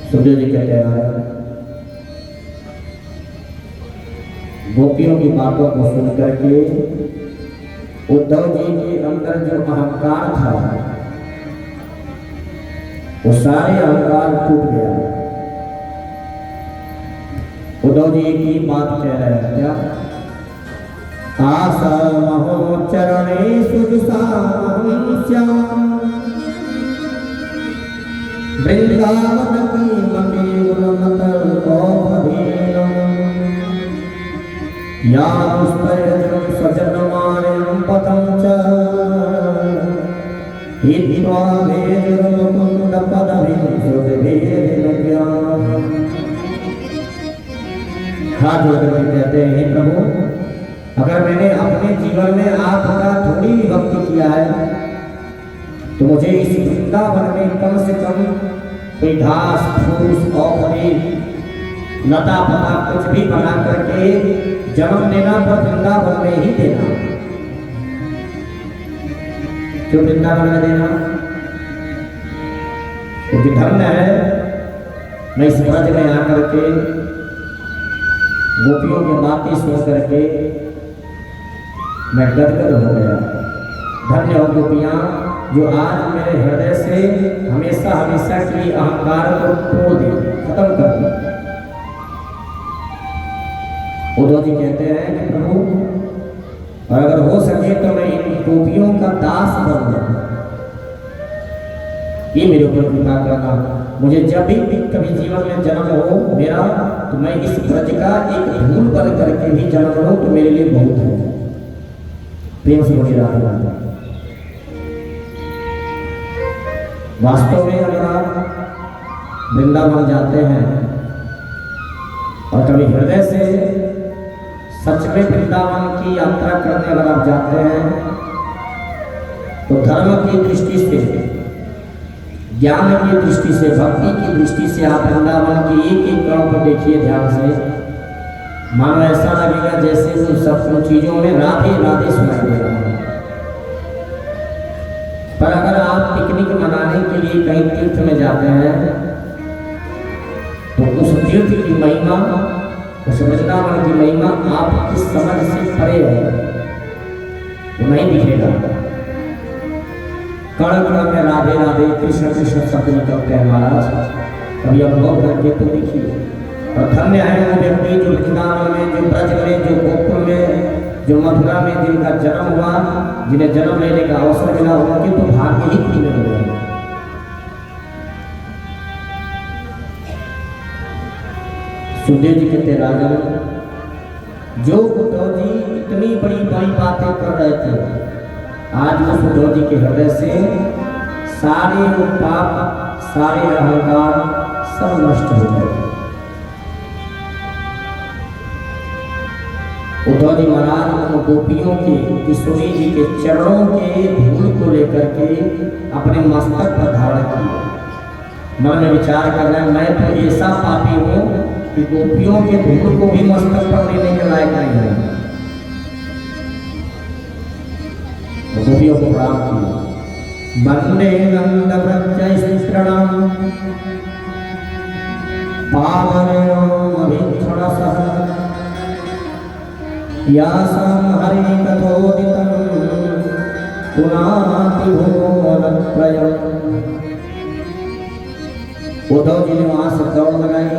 सुखदेव जी कहते हैं गोपियों की बातों को सुनकर के उद्धव जी के अंदर जो अहंकार था वो सारे अहंकार टूट गया। उद्धव जी एक ही बात कह रहे हैं, क्या आसमहो चरणेषु जुषामहं स्याम वृंदावन की या पुष्पयजं स्वजनमानं पदं च हित्वा वेदमुकुन्दपदविंशतिभिर्विज्ञाम्। हाथ जोड़कर कहते हैं, हे प्रभु, अगर मैंने अपने जीवन में आपका थोड़ी भी भक्ति किया है तो मुझे इस वृंदावन में कम से कम कोई घास फूस और लता पता कुछ भी बना करके जन्म देना, पर वृंदावन में ही देना। क्यों वृंदावन में देना? क्योंकि धर्म है मैं इस ब्रज में आकर के गोपियों की बातें सुन करके मैं गदगद हो गया। धन्य हो गोपियां जो आज मेरे हृदय से हमेशा हमेशा की अहंकार को तोड़ दे, खत्म कर दे। उद्धव जी कहते हैं कि प्रभु, और अगर हो सके तो मैं इन गोपियों का दास बन जाऊं, ये मेरे ऊपर कृपा करना। मुझे जब भी कभी जीवन में जन्म हो मेरा, तो मैं इस ब्रज का एक धूल बन करके भी जन्म लूं तो मेरे लिए बहुत है। प्रेम से मुझे राधे राधे। वास्तव में अगर आप वृंदावन जाते हैं और कभी हृदय से सच में वृंदावन की यात्रा करने अगर आप जाते हैं तो धर्म की दृष्टि से, ज्ञान की दृष्टि से, भक्ति की दृष्टि से आप वृंदावन की एक एक कण को देखिए ध्यान से। मानो ऐसा लगेगा जैसे उन सब चीजों में राधे राधे सुनाई दे रहा है। पर अगर आप पिकनिक मनाने के लिए कहीं तीर्थ में जाते हैं तो उस तीर्थ की महिमा, उस वृंदावन की महिमा आपकी समझ से परे है, वो नहीं दिखेगा। कण कण में राधे राधे कृष्ण कृष्ण शब्द निकलते हैं महाराज, कभी अनुभव करके तो देखिए। और धन्य है वो व्यक्ति जो वृंदावन में, जो ब्रज में, जो गोकुल में, जो मथुरा में जिनका जन्म हुआ, जिन्हें जन्म लेने का अवसर मिला, उनके तो भाग्य ही पूरे हो गए। सुखदेव जी कहते राजन, जो उद्धव जी इतनी बड़ी बड़ी बातें कर रहे थे, आज उस उद्धव जी के हृदय से सारे पाप, सारे अहंकार सब नष्ट हो गए। उद्धव जी महाराज उन गोपियों के, किशोरी जी के चरणों के धूल को लेकर के अपने मस्तक पर धारण किए। मन में विचार कर रहे हैं, मैं तो ऐसा पापी हूं कि गोपियों के धूल को भी मस्तक पर लेने के लायक नहीं है। गोपियों को प्रणाम किया। वंदे नंद व्रजैस्त्रणं पावनोऽभिक्षणसः यासां हरि कथोदितं पुनाति भुवनत्रयम्। उद्धव जी ने वहां से दौड़ लगाई,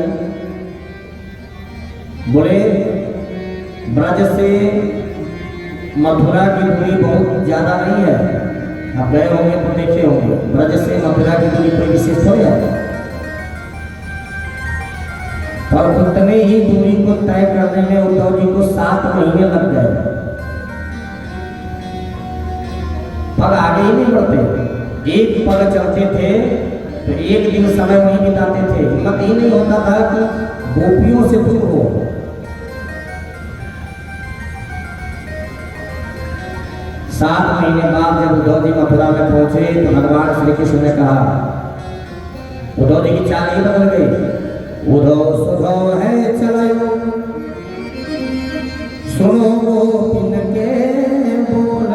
बोले ब्रज से मथुरा की दूरी बहुत ज्यादा नहीं है। आप गए होंगे तो देखे होंगे, ब्रज से मथुरा की दूरी कोई विशेष हो जाए, और उतने ही दूरी को तय करने में उद्धव जी को 7 महीने लग गए। पग आगे ही नहीं बढ़ते, एक पग चलते थे तो एक दिन समय वहीं बिताते थे। हिम्मत ही नहीं होता था कि गोपियों से दूर हो। सात महीने बाद जब उद्धव जी मथुरा में पहुंचे तो भगवान श्री कृष्ण ने कहा, उद्धव जी की चाल ही बदल गई। उद्धव सुधव है चलो सुनो गोपिन के बोल,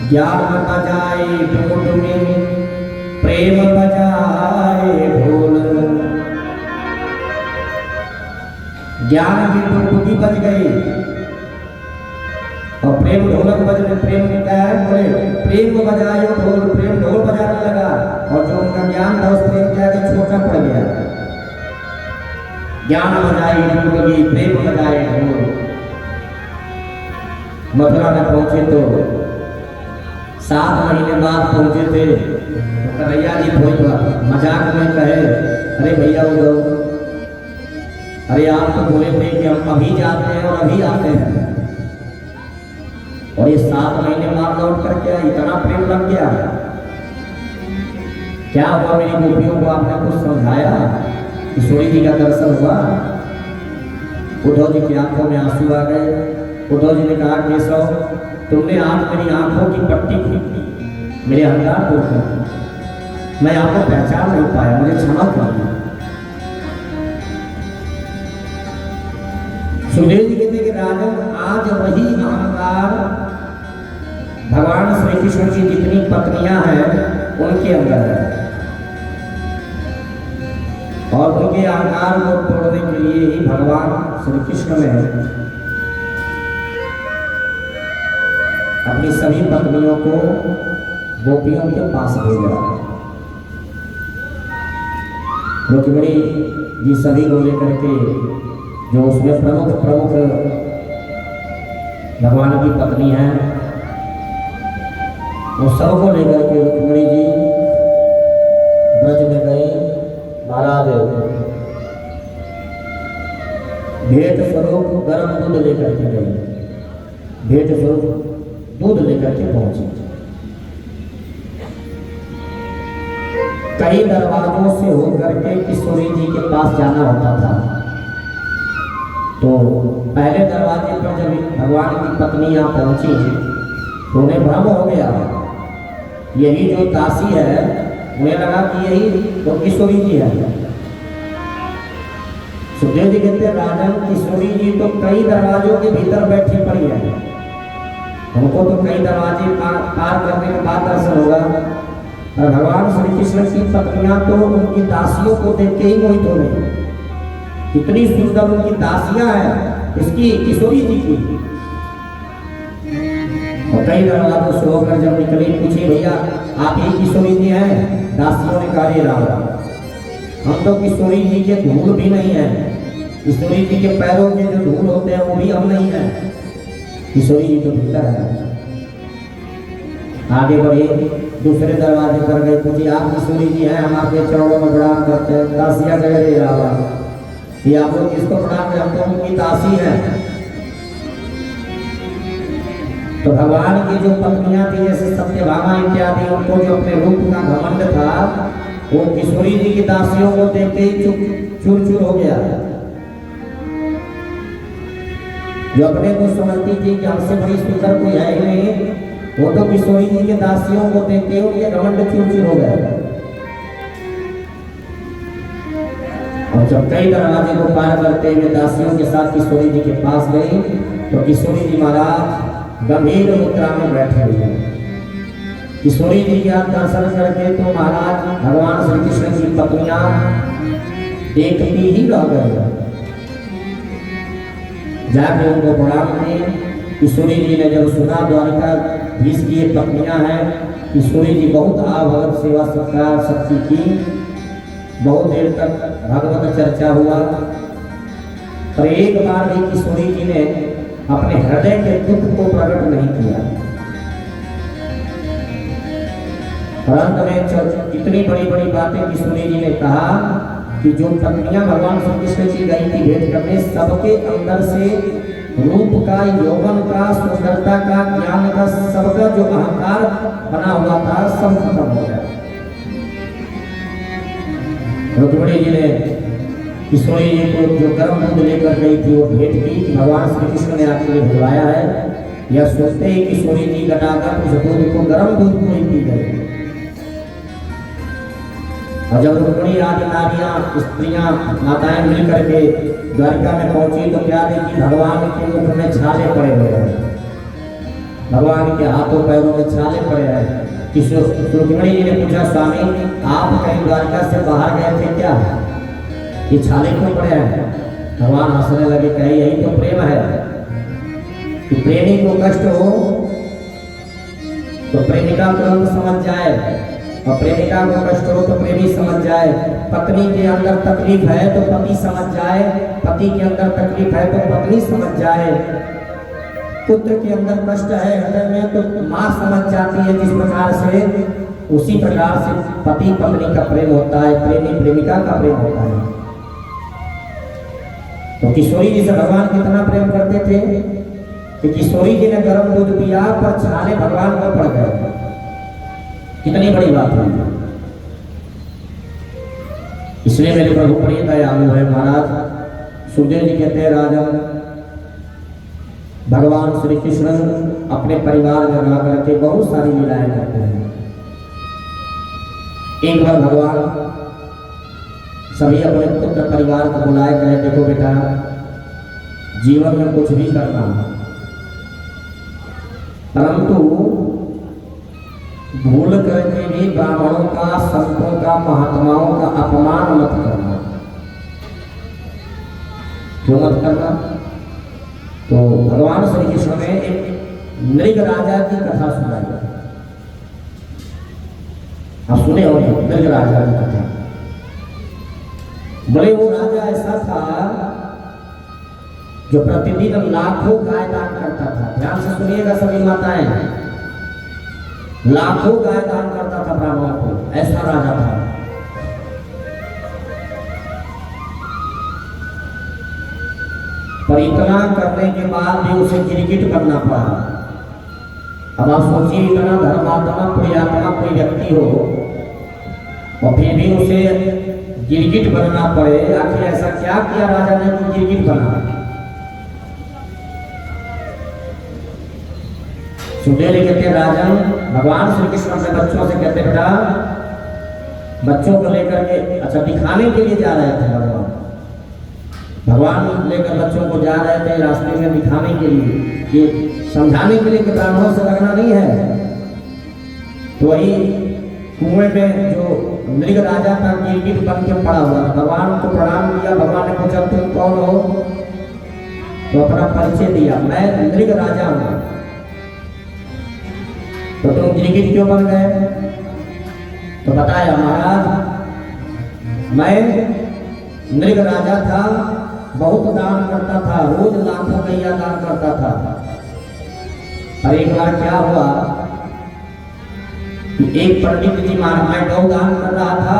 ज्ञान बजाए ढूंढ में प्रेम बजाए ज्ञान की डुगडुगी बज गई और प्रेम ढोलक बजने प्रेम क्या है बोले प्रेम बजायो ढोल, प्रेम ढोल बजाने लगा और जो उनका ज्ञान था उस प्रेम के आगे छोटा पड़ गया। ज्ञान बजाई डुगडुगी प्रेम बजाए ढोल। मथुरा में पहुंचे तो 7 महीने बाद पहुंचे थे तो कन्हैया जी थोड़ी मजाक में कहे अरे भैया वो अरे आप तो बोले थे कि हम अभी जाते हैं और अभी आते हैं और ये 7 महीने बाद लौट कर क्या इतना प्रेम लग गया। क्या हुआ मेरी गोपियों को आपने कुछ समझाया? किशोरी जी का दर्शन हुआ। उद्धव जी की आंखों में आंसू आ गए। उद्धव जी ने कहा केशव तुमने आज मेरी आंखों की पट्टी खींच दी, मेरे अहंकार तोड़ दी, मैं आपको पहचान नहीं पाया, मुझे क्षमा करिए। सुखदेव जी कहते कि राजन आज वही अहंकार भगवान श्री कृष्ण की जितनी पत्नियां हैं उनके अंदर है और उनके अहंकार को तोड़ने के लिए ही भगवान श्री कृष्ण ने अपनी सभी पत्नियों को गोपियों के पास भेजा। रुक्मिणी जी सभी को लेकर के जो उसमें प्रमुख भगवान की पत्नी है वो सबको लेकर के रुक्मिणी जी ब्रज में गए। महाराज भेंट स्वरूप गर्म दूध लेकर के गए, भेंट स्वरूप दूध लेकर के पहुंचे। कई दरवाजों से होकर के किशोरी जी के पास जाना होता था तो पहले दरवाजे पर जब भगवान की पत्नी यहाँ पहुंची तो उन्हें भ्रम हो गया। यही जो दासी है उन्हें लगा कि यही तो किशोरी जी है। सुखदेव जी कहते राजन किशोरी जी तो कई दरवाजों के भीतर बैठी पड़ी है, उनको तो कई दरवाजे पार करने के बाद दर्शन होगा। और भगवान श्री कृष्ण की पत्नियां तो उनकी दासियों को देख के ही मोहित हो गई। कितनी सुंदर उनकी दासियां हैं इसकी किशोरी जी की। और कई दरवाजों से होकर जब निकली पूछी भैया आप ही किशोरी जी हैं? दासियों ने कहा राजा हम तो किशोरी जी के धूल भी नहीं है, किशोरी जी के पैरों के जो धूल होते हैं वो भी हम नहीं है, किशोरी जी तो भीतर है। आगे बढ़े दूसरे दरवाजे पर गए, पूछी आप किशोरी जी हैं? हम आपके चरणों में प्रणाम करते हैं। दासियां कह रही राजा ये आप लोग किसको प्रणाम करें, हम तो उनकी दासी हैं। तो भगवान की जो पत्नियां थी जैसे सत्यभामा इत्यादि उनको जो अपने रूप का घमंड था वो किशोरी जी की दासियों को देखते ही चूर चूर हो गया। जो अपने को समझती थी कि हमसे बड़ी सुंदर कोई है ही नहीं, वो तो किशोरी जी के दासियों को देखते ही उनके घमंड चूर चूर हो गया। और जब कई दरवाजे को पार करते हुए दासियों के साथ किशोरी जी के पास गई तो किशोरी जी महाराज गंभीर मुद्रा में बैठे हुए हैं। किशोरी जी का दर्शन करके तो महाराज भगवान श्री कृष्ण की पत्नियां देखती ही रह गए। जाके उनको प्रणाम किए। किशोरी जी ने जब सुना द्वारिकाधीश की ये पत्नियां हैं, किशोरी जी बहुत भगवत सेवा सत्कार शक्ति की। बहुत देर तक भगवत चर्चा हुआ पर एक बार भी किशोरी जी ने अपने हृदय के दुख को प्रकट नहीं किया। अंत में इतनी बड़ी बड़ी बातें किशोरी जी ने कहा कि जो पत्नियां भगवान श्री कृष्ण की गई थी भेंट करने, सबके अंदर से रूप का, यौवन का, सुंदरता का, ज्ञान का, सबका जो अहंकार बना हुआ था सब खत्म हो गया। रुक्मिणी जी ने किशोरी जी को जो गर्म दूध लेकर गई थी वो भेंट की। भगवान श्री कृष्ण ने आपके लिए भिजवाया है। यह सोचते ही किशोरी जी घटाकर उस दूध को गर्म दूध को ही पी गई। और जब रुक्मिणी आदि नारियां स्त्रियां माताएं मिल करके द्वारिका में पहुंची तो क्या देखी, भगवान के मुख में छाले पड़े हुए हैं, भगवान के हाथों पैरों में छाले पड़े हैं। रुक्मिणी जी ने पूछा स्वामी आप कहीं द्वारिका से बाहर गए थे क्या, ये छाले क्यों पड़े हैं? भगवान हंसने लगे, कहे यही तो प्रेम है कि प्रेमी को कष्ट हो तो प्रेमिका तुरंत समझ जाए, और प्रेमिका को कष्ट हो तो प्रेमी समझ जाए। पत्नी के अंदर तकलीफ है तो पति समझ जाए, पति के अंदर तकलीफ है तो पत्नी समझ जाए। पुत्र के अंदर कष्ट है हृदय में तो माँ समझ जाती है। जिस प्रकार से, उसी प्रकार से पति पत्नी का प्रेम होता है, प्रेमी प्रेमिका का प्रेम होता है। तो किशोरी जी से भगवान कितना प्रेम करते थे कि किशोरी जी ने गर्म दूध पिया पर छाले भगवान पर पड़ गए। कितनी बड़ी बात है। इसलिए मेरे प्रभु बड़ी दयालु है महाराज। सुखदेव जी कहते हैं, राजन भगवान श्री कृष्ण अपने परिवार में रह करके बहुत सारी लीलाएं करते हैं। एक बार भगवान सभी अपने पुत्र परिवार को बुलाए, कहे देखो बेटा, जीवन में कुछ भी करना परंतु भूल करके भी ब्राह्मणों का, संतों का, महात्माओं का अपमान मत करना। क्यों मत करना? तो भगवान श्री कृष्ण ने एक नृग राजा की कथा सुनाई। आप सुने होंगे नृग राजा की कथा। बोले वो राजा ऐसा था जो प्रतिदिन लाखों गाय दान करता था। ध्यान से सुनिएगा सभी माताएं, लाखों गाय दान करता था ब्राह्मणों को। ऐसा राजा था। पर इतना करने के बाद भी उसे गिरगिट करना पड़ा। अब आप सोचिए, इतना धर्मात्मा पुण्यात्मा कोई व्यक्ति हो और फिर भी उसे गिरगिट बनना पड़े। आखिर ऐसा क्या किया राजा ने कि गिरगिट बना? सुखदेव जी कहते हैं, राजन भगवान श्री कृष्ण अपने बच्चों से कहते, बेटा बच्चों को लेकर के, अच्छा दिखाने के लिए जा रहे थे भगवान लेकर बच्चों को जा रहे थे रास्ते में, दिखाने के लिए, कि समझाने के लिए कि ब्राह्मणों से लगना नहीं है। तो वही कुएं में जो नृग राजा का गिरगिट बन के पड़ा हुआ, भगवान को प्रणाम किया। भगवान ने पूछा तुम कौन हो? तो अपना परिचय दिया, मैं नृग राजा हूं। तो तुम गिरगिट क्यों बन गए? तो बताया, महाराज मैं नृग राजा था, बहुत दान करता था, रोज लाखों गैया दान करता था। और एक बार क्या हुआ कि एक पंडित जी, मैं गौ दान कर रहा था,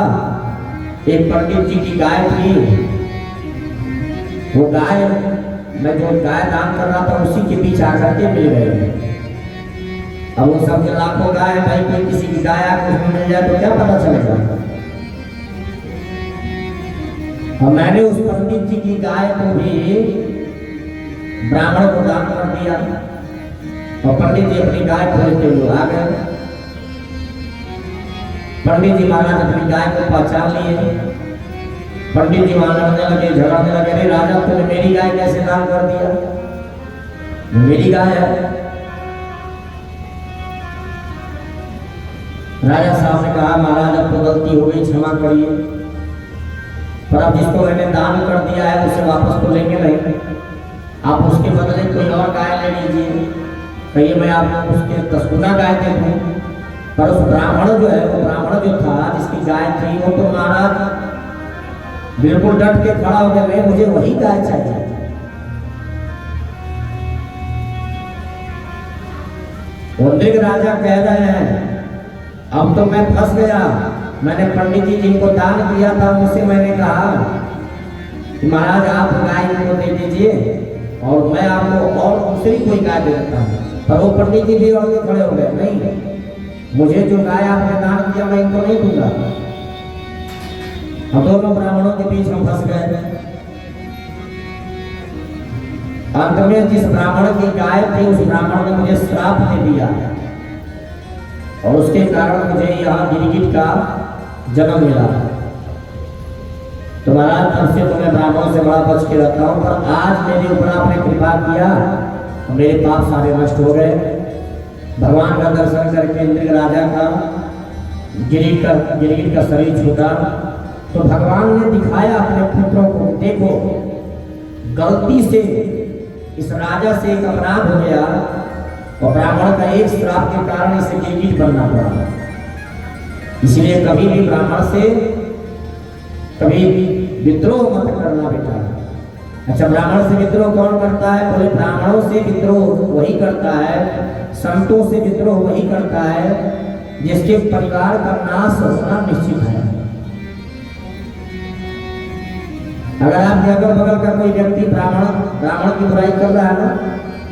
एक पंडित जी की गाय थी। वो गाय, मैं जो गाय दान कर रहा था उसी के बीच आकर के मिल गए। अब वो सब लाखों गाय, भाई कोई किसी की गाय आकर मिल जाए तो क्या पता चलेगा। और मैंने उस पंडित जी की गाय को भी ब्राह्मण को दान कर दिया। और पंडित जी अपनी गाय खोजते हुए आ गए। पंडित जी महाराज अपनी गाय को पहचान लिए। पंडित जी वहां लड़ने लगे, झगड़ने लगे, अरे राजा तुमने मेरी गाय कैसे दान कर दिया? मेरी गाय है। राजा साहब ने कहा, महाराज अब तो गलती हो गई, क्षमा करिए, पर अब जिसको मैंने दान कर दिया है उसे वापस तो लेंगे नहीं। आप उसके बदले कोई और गाय ले लीजिए। कहिए मैं आपको उसके 10 गुना गाय दे दूं। पर उस ब्राह्मण जो है, वो ब्राह्मण जो था जिसकी गाय थी, वो तो महाराज बिल्कुल डट के खड़ा हो गया, नहीं मुझे वही गाय चाहिए। नृग राजा कह रहे हैं, अब तो मैं फंस गया। मैंने पंडित जी जिनको दान किया था उनसे मैंने कहा कि महाराज आप गाय को दे दीजिए और मैं आपको और दूसरी कोई गाय दे देता हूँ। पर वो पंडित जी भी और खड़े हो गए, नहीं मुझे जो गाय आपने दान किया मैं इनको नहीं दूंगा। अब दोनों ब्राह्मणों के बीच में फंस गए। अंत में जिस ब्राह्मण की गाय थी उस ब्राह्मण ने मुझे श्राप दे दिया और उसके कारण मुझे यहाँ गिरगिट का जन्म मिला। तो महाराज तब से तो मैं ब्राह्मणों से बड़ा बच के रहता हूँ, पर आज मेरे ऊपर आपने कृपा किया, मेरे पाप सारे नष्ट हो गए। भगवान का दर्शन करके नृग राजा का गिरगिट का शरीर छूटा तो भगवान ने दिखाया अपने पुत्रों को, देखो गलती से इस राजा से एक अपराध हो गया और ब्राह्मण का एक श्राप के कारण इसे गिरगिट बनना पड़ा। इसलिए कभी भी ब्राह्मण से कभी विद्रोह मत करना बेटा। अच्छा, ब्राह्मण से विद्रोह कौन करता है? बोले ब्राह्मणों से विद्रोह वही करता है, संतों से विद्रोह वही करता है जिसके परिवार का नाश होना निश्चित है। अगर आपके अगल बगल का कोई व्यक्ति ब्राह्मण की बुराई कर रहा है ना,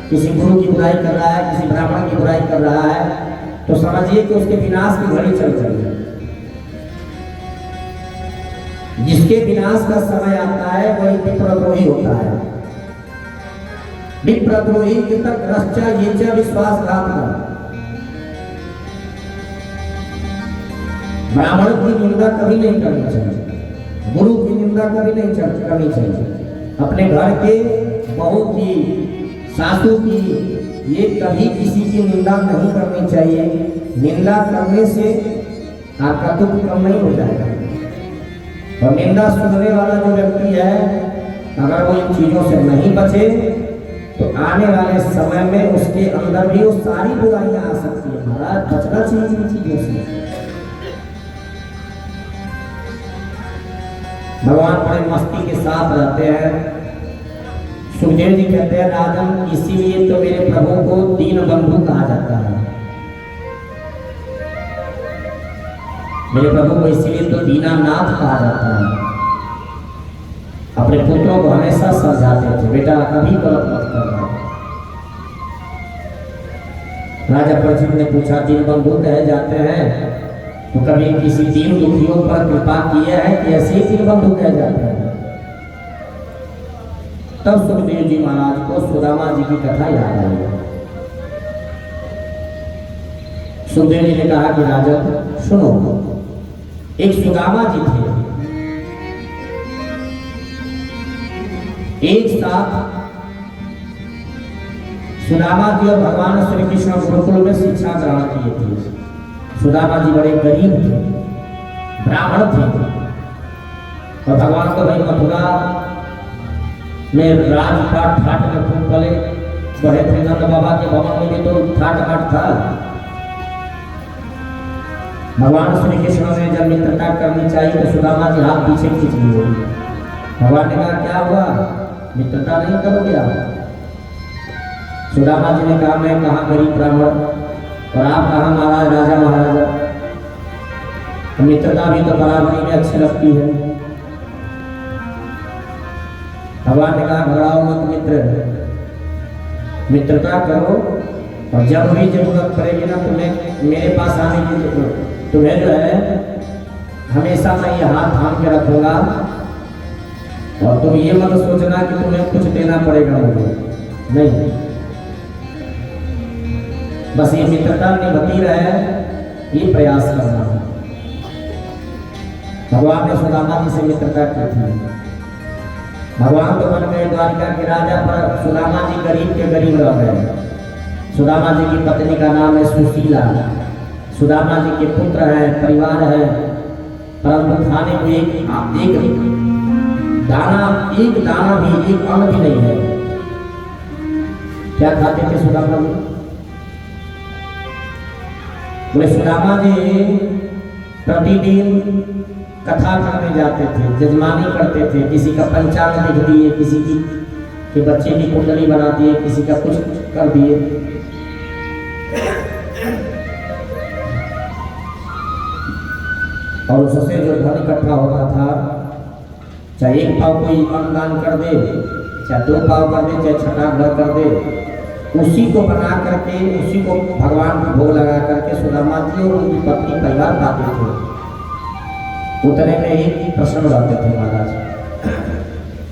किसी गुरु की बुराई कर रहा है, किसी ब्राह्मण की बुराई कर रहा है, तो समझिए कि उसके विनाश की घड़ी चल रही है। जिसके विनाश का समय आता है वही विप्रद्रोही होता है। विप्रद्रोही कृतग्रश्चा ये च विश्वासघातक। ब्राह्मण की निंदा कभी नहीं करनी चाहिए, गुरु की निंदा कभी नहीं करनी चाहिए, अपने घर के बहू की, सासू की, ये कभी किसी की निंदा नहीं करनी चाहिए। निंदा करने से आपका दुख कम नहीं हो जाएगा। और निंदा सुनने वाला जो व्यक्ति है, अगर वो इन चीजों से नहीं बचे तो आने वाले समय में उसके अंदर भी वो सारी बुराइयां आ सकती है। महाराज बचना चाहिए इन चीजों से। भगवान बड़े मस्ती के साथ रहते हैं। सुखदेव जी कहते हैं राजन, इसीलिए तो मेरे प्रभु को दीन बंधु कहा जाता है। मेरे प्रभु को इसीलिए तो दीनानाथ कहा जाता है। अपने पुत्रों को हमेशा समझाते थे, बेटा कभी गलत मत करना। राजा परीक्षित ने पूछा, दीन बंधु कहे जाते हैं तो कभी किसी दीन दुखियों पर कृपा किया है कि ऐसे ही दीन बंधु कहे जाते हैं? तब सुखदेव जी महाराज को सुदामा जी की कथा याद आई। सुखदेव जी ने कहा कि राजन सुनो, एक सुदामा जी थे। एक साथ सुदामा जी और भगवान श्री कृष्ण गुरुकुल में शिक्षा ग्रहण किए थे। सुदामा जी बड़े गरीब थे, ब्राह्मण थे, और भगवान तो भाई मथुरा में राजपाट ठाट में खूब पले बढ़े थे। नंद बाबा के भवन में भी तो ठाट बाट था। भगवान श्री कृष्ण ने जब मित्रता करनी चाहिए तो सुदामा जी हाथ पीछे खींच लिए। भगवान ने कहा क्या हुआ, मित्रता नहीं करोगे आप? सुदामा जी ने कहा मैं कहाँ गरीब ब्राह्मण और आप कहाँ महाराज राजा महाराजा, मित्रता भी तो बराबरी में अच्छी लगती है। भगवान ने कहा घबराओ मत मित्र, मित्रता करो और जब भी जरूरत पड़ेगी ना तुम्हें मेरे पास आने की जरूरत, तुम्हें जो है हमेशा मैं ये हाथ थाम के रखूंगा और तुम ये मत सोचना कि तुम्हें कुछ देना पड़ेगा मुझे, नहीं, बस ये मित्रता निभती रहे ये प्रयास करना है। भगवान ने सुदामा जी से मित्रता की थी। भगवान तो बन गए द्वारिका के राजा, पर सुदामा जी गरीब के गरीब रह गए। सुदामा जी की पत्नी का नाम है सुशीला। सुदामा जी के पुत्र हैं, परिवार है, परंतु खाने को एक दाना भी, एक अन्न भी नहीं है। क्या खाते थे सुदामा जी? बोले सुदामा जी प्रतिदिन कथा करने जाते थे, जजमानी करते थे, किसी का पंचांग लिख दिए, किसी की के बच्चे की कुंडली बना दिए, किसी का कुछ कर दिए। और उससे जो धन इकट्ठा होता था, चाहे एक पाव कोई अन्नदान कर दे, चाहे 2 पाव कर दे, चाहे छठा घर कर दे, उसी को बना करके, उसी को भगवान को भोग लगा करके सुदामा जी और उनकी पत्नी परिवार खाते थे। उतने में ही प्रसन्न रहते थे महाराज।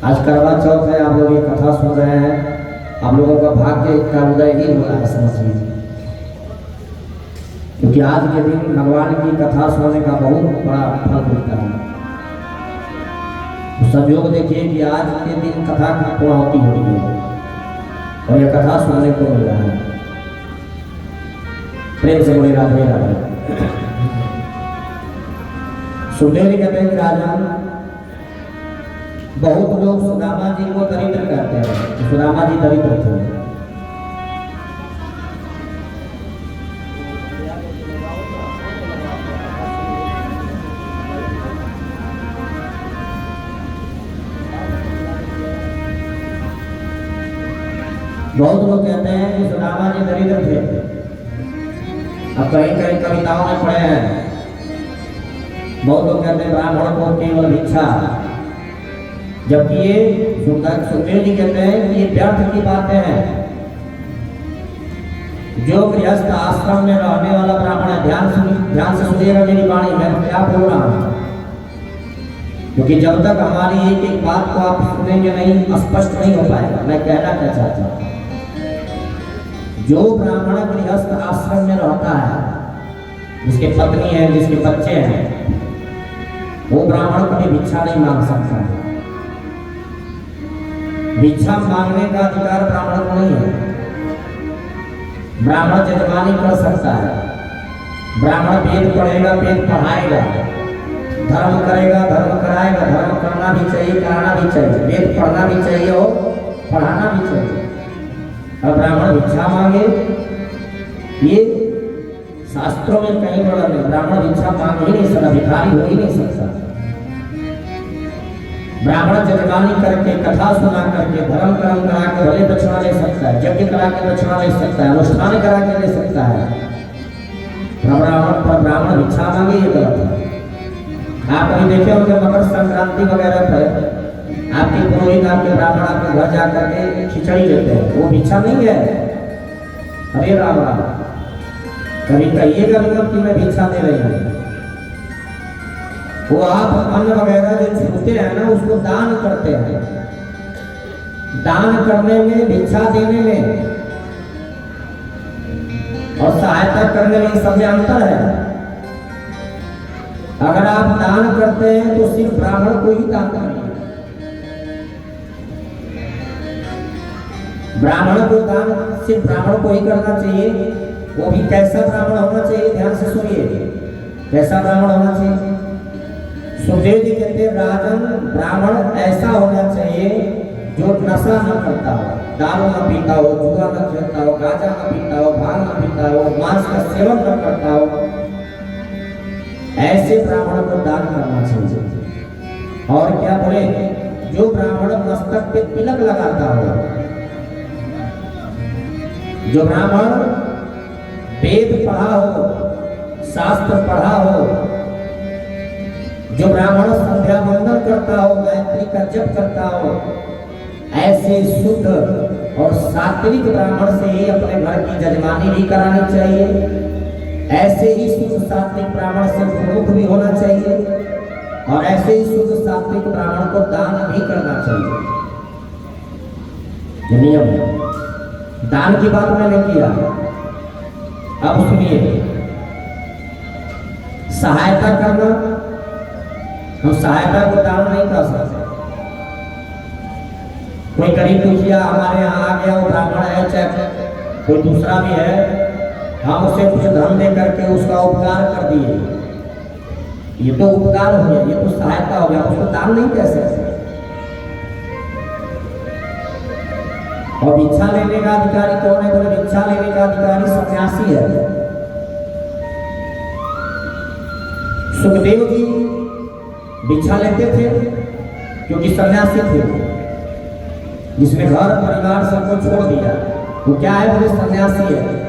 आज करवा चौथ है, आप लोग ये कथा सुन रहे हैं, आप लोगों का भाग्य का उदय ही हो रहा है, समझ लीजिए। क्योंकि आज के दिन भगवान की कथा सुनने का बहुत बड़ा फल मिलता है। संयोग देखिए कि आज के दिन कथा की पूर्णाहुति हो रही है और यह कथा सुनने को मिल रहा है। प्रेम से बोले राधे राधे। सुखदेव जी कहते हैं राजन, बहुत लोग सुदामा जी को दरिद्र कहते हैं, सुदामा जी दरिद्र थे। बहुत लोग कहते हैं कि सुदामा जी दरिद्र थे। अब कहीं कहीं कविताओं में पढ़े हैं, बहुत लोग कहते हैं ब्राह्मण को केवल भिक्षा, जबकि ये सुखदेव जी कहते हैं कि ये व्यर्थ की बातें हैं। जो गृहस्थ आश्रम में रहने वाला ब्राह्मण है, ध्यान से सुनिएगा मेरी वाणी, मैं क्या बोल रहा हूँ, क्योंकि जब तक हमारी एक एक बात को आप सुनेंगे नहीं, स्पष्ट नहीं हो पाएगा मैं कहना क्या चाहता हूँ। जो ब्राह्मण गृहस्थ आश्रम में रहता है, जिसके पत्नी है, जिसके बच्चे हैं, वो ब्राह्मण कभी भिक्षा नहीं मांग सकता है। भिक्षा मांगने का अधिकार ब्राह्मण को नहीं है। ब्राह्मण जजमानी कर सकता है, ब्राह्मण वेद पढ़ेगा, वेद पढ़ाएगा, धर्म करेगा, धर्म कराएगा, धर्म करना भी चाहिए, कराना भी चाहिए, वेद पढ़ना भी चाहिए और पढ़ाना भी चाहिए। अब ब्राह्मण भिक्षा मांगे, ये शास्त्रों में कहीं वर्णन है। ब्राह्मण भिक्षा मांग ही नहीं सकता, भिखारी हो ही नहीं सकता। ब्राह्मण जजमानी करके, कथा सुना करके, धर्म कर्म करा के भले दक्षिणा ले सकता है, यज्ञ करा के दक्षिणा ले सकता है, अनुष्ठान करा के ले सकता है। ब्राह्मण भिक्षा मांगे ये गलत है। आप कहीं देखे होंगे मकर संक्रांति वगैरह पर आपके पुरोहित, आपके ब्राह्मण आपके घर जाकर के खिचड़ी लेते हैं, वो भिक्षा नहीं है। अरे राम राम, कभी कहिएगा कि मैं भिक्षा दे रही हूँ। वो आप अन्न वगैरह जो छूते हैं ना, उसको दान करते हैं। दान करने में, भिक्षा देने में और सहायता करने में सब में अंतर है। अगर आप दान करते हैं तो सिर्फ ब्राह्मण को ही दान करिए। ब्राह्मण को दान सिर्फ ब्राह्मण को ही करना चाहिए। वो भी कैसा ब्राह्मण होना चाहिए, ध्यान से सुनिए, कैसा ब्राह्मण होना चाहिए। सुखदेव जी कहते हैं राजन, ब्राह्मण ऐसा होना चाहिए जो नशा न करता हो, दारू न पीता हो, जुआ न खेलता हो, गांजा न पीता हो, भांग न पीता हो, मांस का सेवन न करता हो। ऐसे ब्राह्मण को दान करना चाहिए। और क्या बोले, जो ब्राह्मण मस्तक पे तिलक लगाता हो, जो ब्राह्मण वेद पढ़ा हो, शास्त्र पढ़ा हो, जो ब्राह्मण संध्या वंदन करता हो, गायत्री का जप करता हो, ऐसे शुद्ध और सात्विक ब्राह्मण से ही अपने घर की जजमानी भी करानी चाहिए। ऐसे ही शुद्ध सात्विक ब्राह्मण से प्रमुख भी होना चाहिए और ऐसे ही शुद्ध सात्विक ब्राह्मण को दान भी करना चाहिए। ये नियम है। दान की बात मैंने किया, अब सुनिए, सहायता करना, हम सहायता को दान नहीं कर सकते। कोई गरीब दुखिया हमारे यहाँ आ गया, वो ब्राह्मण है चाहे कोई दूसरा भी है, हम उसे कुछ धन दे करके उसका उपकार कर दिए, ये तो उपकार हो गया, ये तो सहायता हो गया, उसको दान नहीं कह सकते। और भिक्षा लेने का अधिकारी कौन है? बोले भिक्षा लेने का अधिकारी सन्यासी है। सुखदेव जी भिक्षा लेते थे क्योंकि सन्यासी थे, जिसने घर परिवार सबको छोड़ दिया। वो क्या है? बोले सन्यासी है।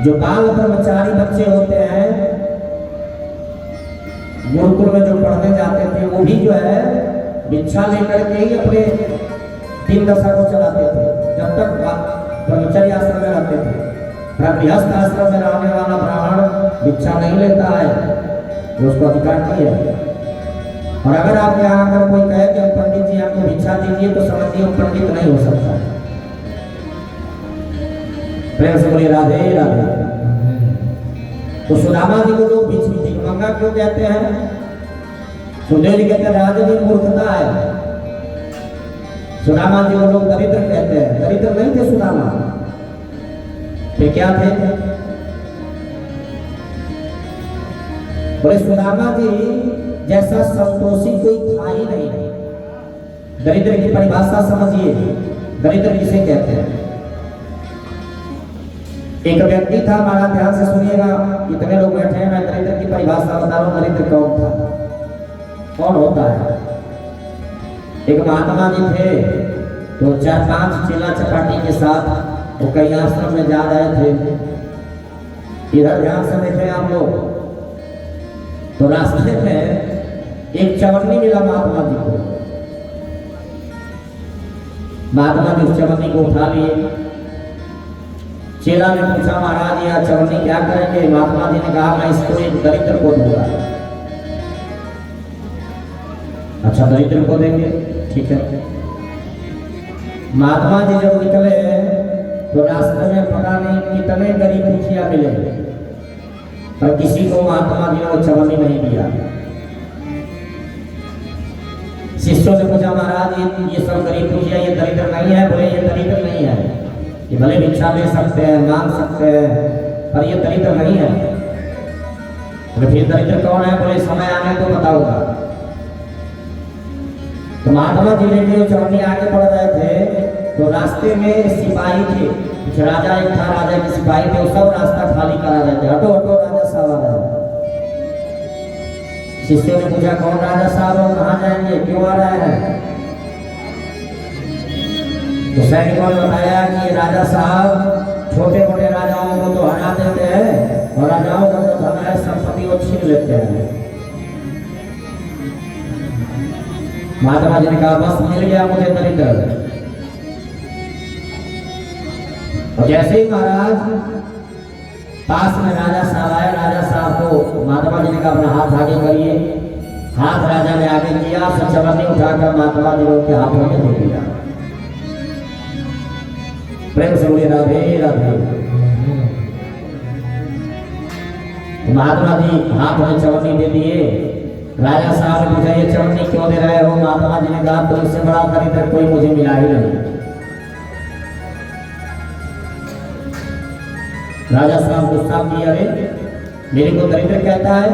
जो बाल ब्रह्मचारी बच्चे होते हैं, गुरुकुल में जो पढ़ने जाते थे, वो भी जो है भिक्षा लेकर के ही अपने दिन दशा को चलाते थे, जब तक ब्रह्मचर्य आश्रम में रहते थे। गृहस्थ आश्रम में रहने वाला ब्राह्मण भिक्षा नहीं लेता है, जो उसको अधिकार नहीं है। और अगर आप यहाँ अगर कोई कहे कि पंडित जी आपको भिक्षा दीजिए, तो समझिए वो पंडित नहीं हो सकता। प्रेम से बोलिए राधे राधे। तो सुदामा जी को लोग भिक्षमंगा क्यों कहते हैं? सुखदेव जी कहते हैं राजनीति मूर्खता है। सुदामा जी को लोग दरिद्र कहते हैं। दरिद्र नहीं थे सुदामा, फिर क्या थे? बोले सुदामा जी जैसा संतोषी कोई था ही नहीं। दरिद्र की परिभाषा समझिए, दरिद्र किसे कहते हैं। एक व्यक्ति था, हमारा ध्यान से सुनिएगा, इतने लोग बैठे हैं, मैं दरिद्र की परिभाषा बता रहा हूं। दरिद्र कौन था, कौन होता है। एक महात्मा जी थे, तो 4-5 चेला चपाटी के साथ वो कई आश्रम में जा रहे थे। इधर ध्यान से देखें आप लोग, तो रास्ते में एक चवन्नी मिला महात्मा जी को। महात्मा जी उस चवन्नी को उठा लिए। चेला ने पूछा, महाराज यह चवन्नी क्या करेंगे। महात्मा जी ने कहा, मैं इसको एक दरिद्र को दूंगा। अच्छा, दरिद्र को देंगे, ठीक है। महात्मा जी जब निकले तो रास्ते में पता नहीं कितने गरीब मुखिया मिले, पर किसी को महात्मा जी ने वो चवन्नी नहीं दिया। शिष्यों ने पूछा, महाराज ये सब गरीब मुखिया, ये दरिद्र नहीं है। बोले, ये दरिद्र नहीं है, ये भले भिक्षा दे सकते हैं, मांग सकते हैं, पर ये दरिद्र नहीं है। तो फिर दरिद्र कौन है। बोले, समय आने तो बताऊंगा। तो महात्मा जी लेके चवन्नी आगे बढ़ रहे थे, तो रास्ते में सिपाही थे, कुछ राजा एक था, राजा के सिपाही थे, वो सब रास्ता खाली करा रहे थे। हटो हटो, राजा साहब आ रहे हैं। शिष्यों ने पूछा, कौन राजा साहब हो, कहाँ जाएंगे, क्यों आ रहे हैं। तो सैनिकों ने बताया कि राजा साहब छोटे मोटे राजाओं को तो हरा देते हैं, और राजाओं का जो धन है संपत्ति वो छीन लेते हैं। महात्मा जी ने कहा, बस मिल गया मुझे दरिद्र। और जैसे ही महाराज पास में राजा साहब आए, राजा साहब को महात्मा जी ने कहा, अपना हाथ आगे करिए। हाथ राजा ने आगे किया, चवन्नी उठाकर महात्मा जी के हाथों में दे दिया। प्रेम से बोलिए, राधे राधे। महात्मा जी हाथ में चवन्नी दे दिए। राजा साहब ने पूछा, ये चवन्नी क्यों दे रहे हो। महात्मा जी ने कहा, तो इससे बड़ा दरिद्र कोई मुझे मिला ही नहीं। राजा साहब गुस्सा किए, अरे मेरे को दरिद्र कहता है,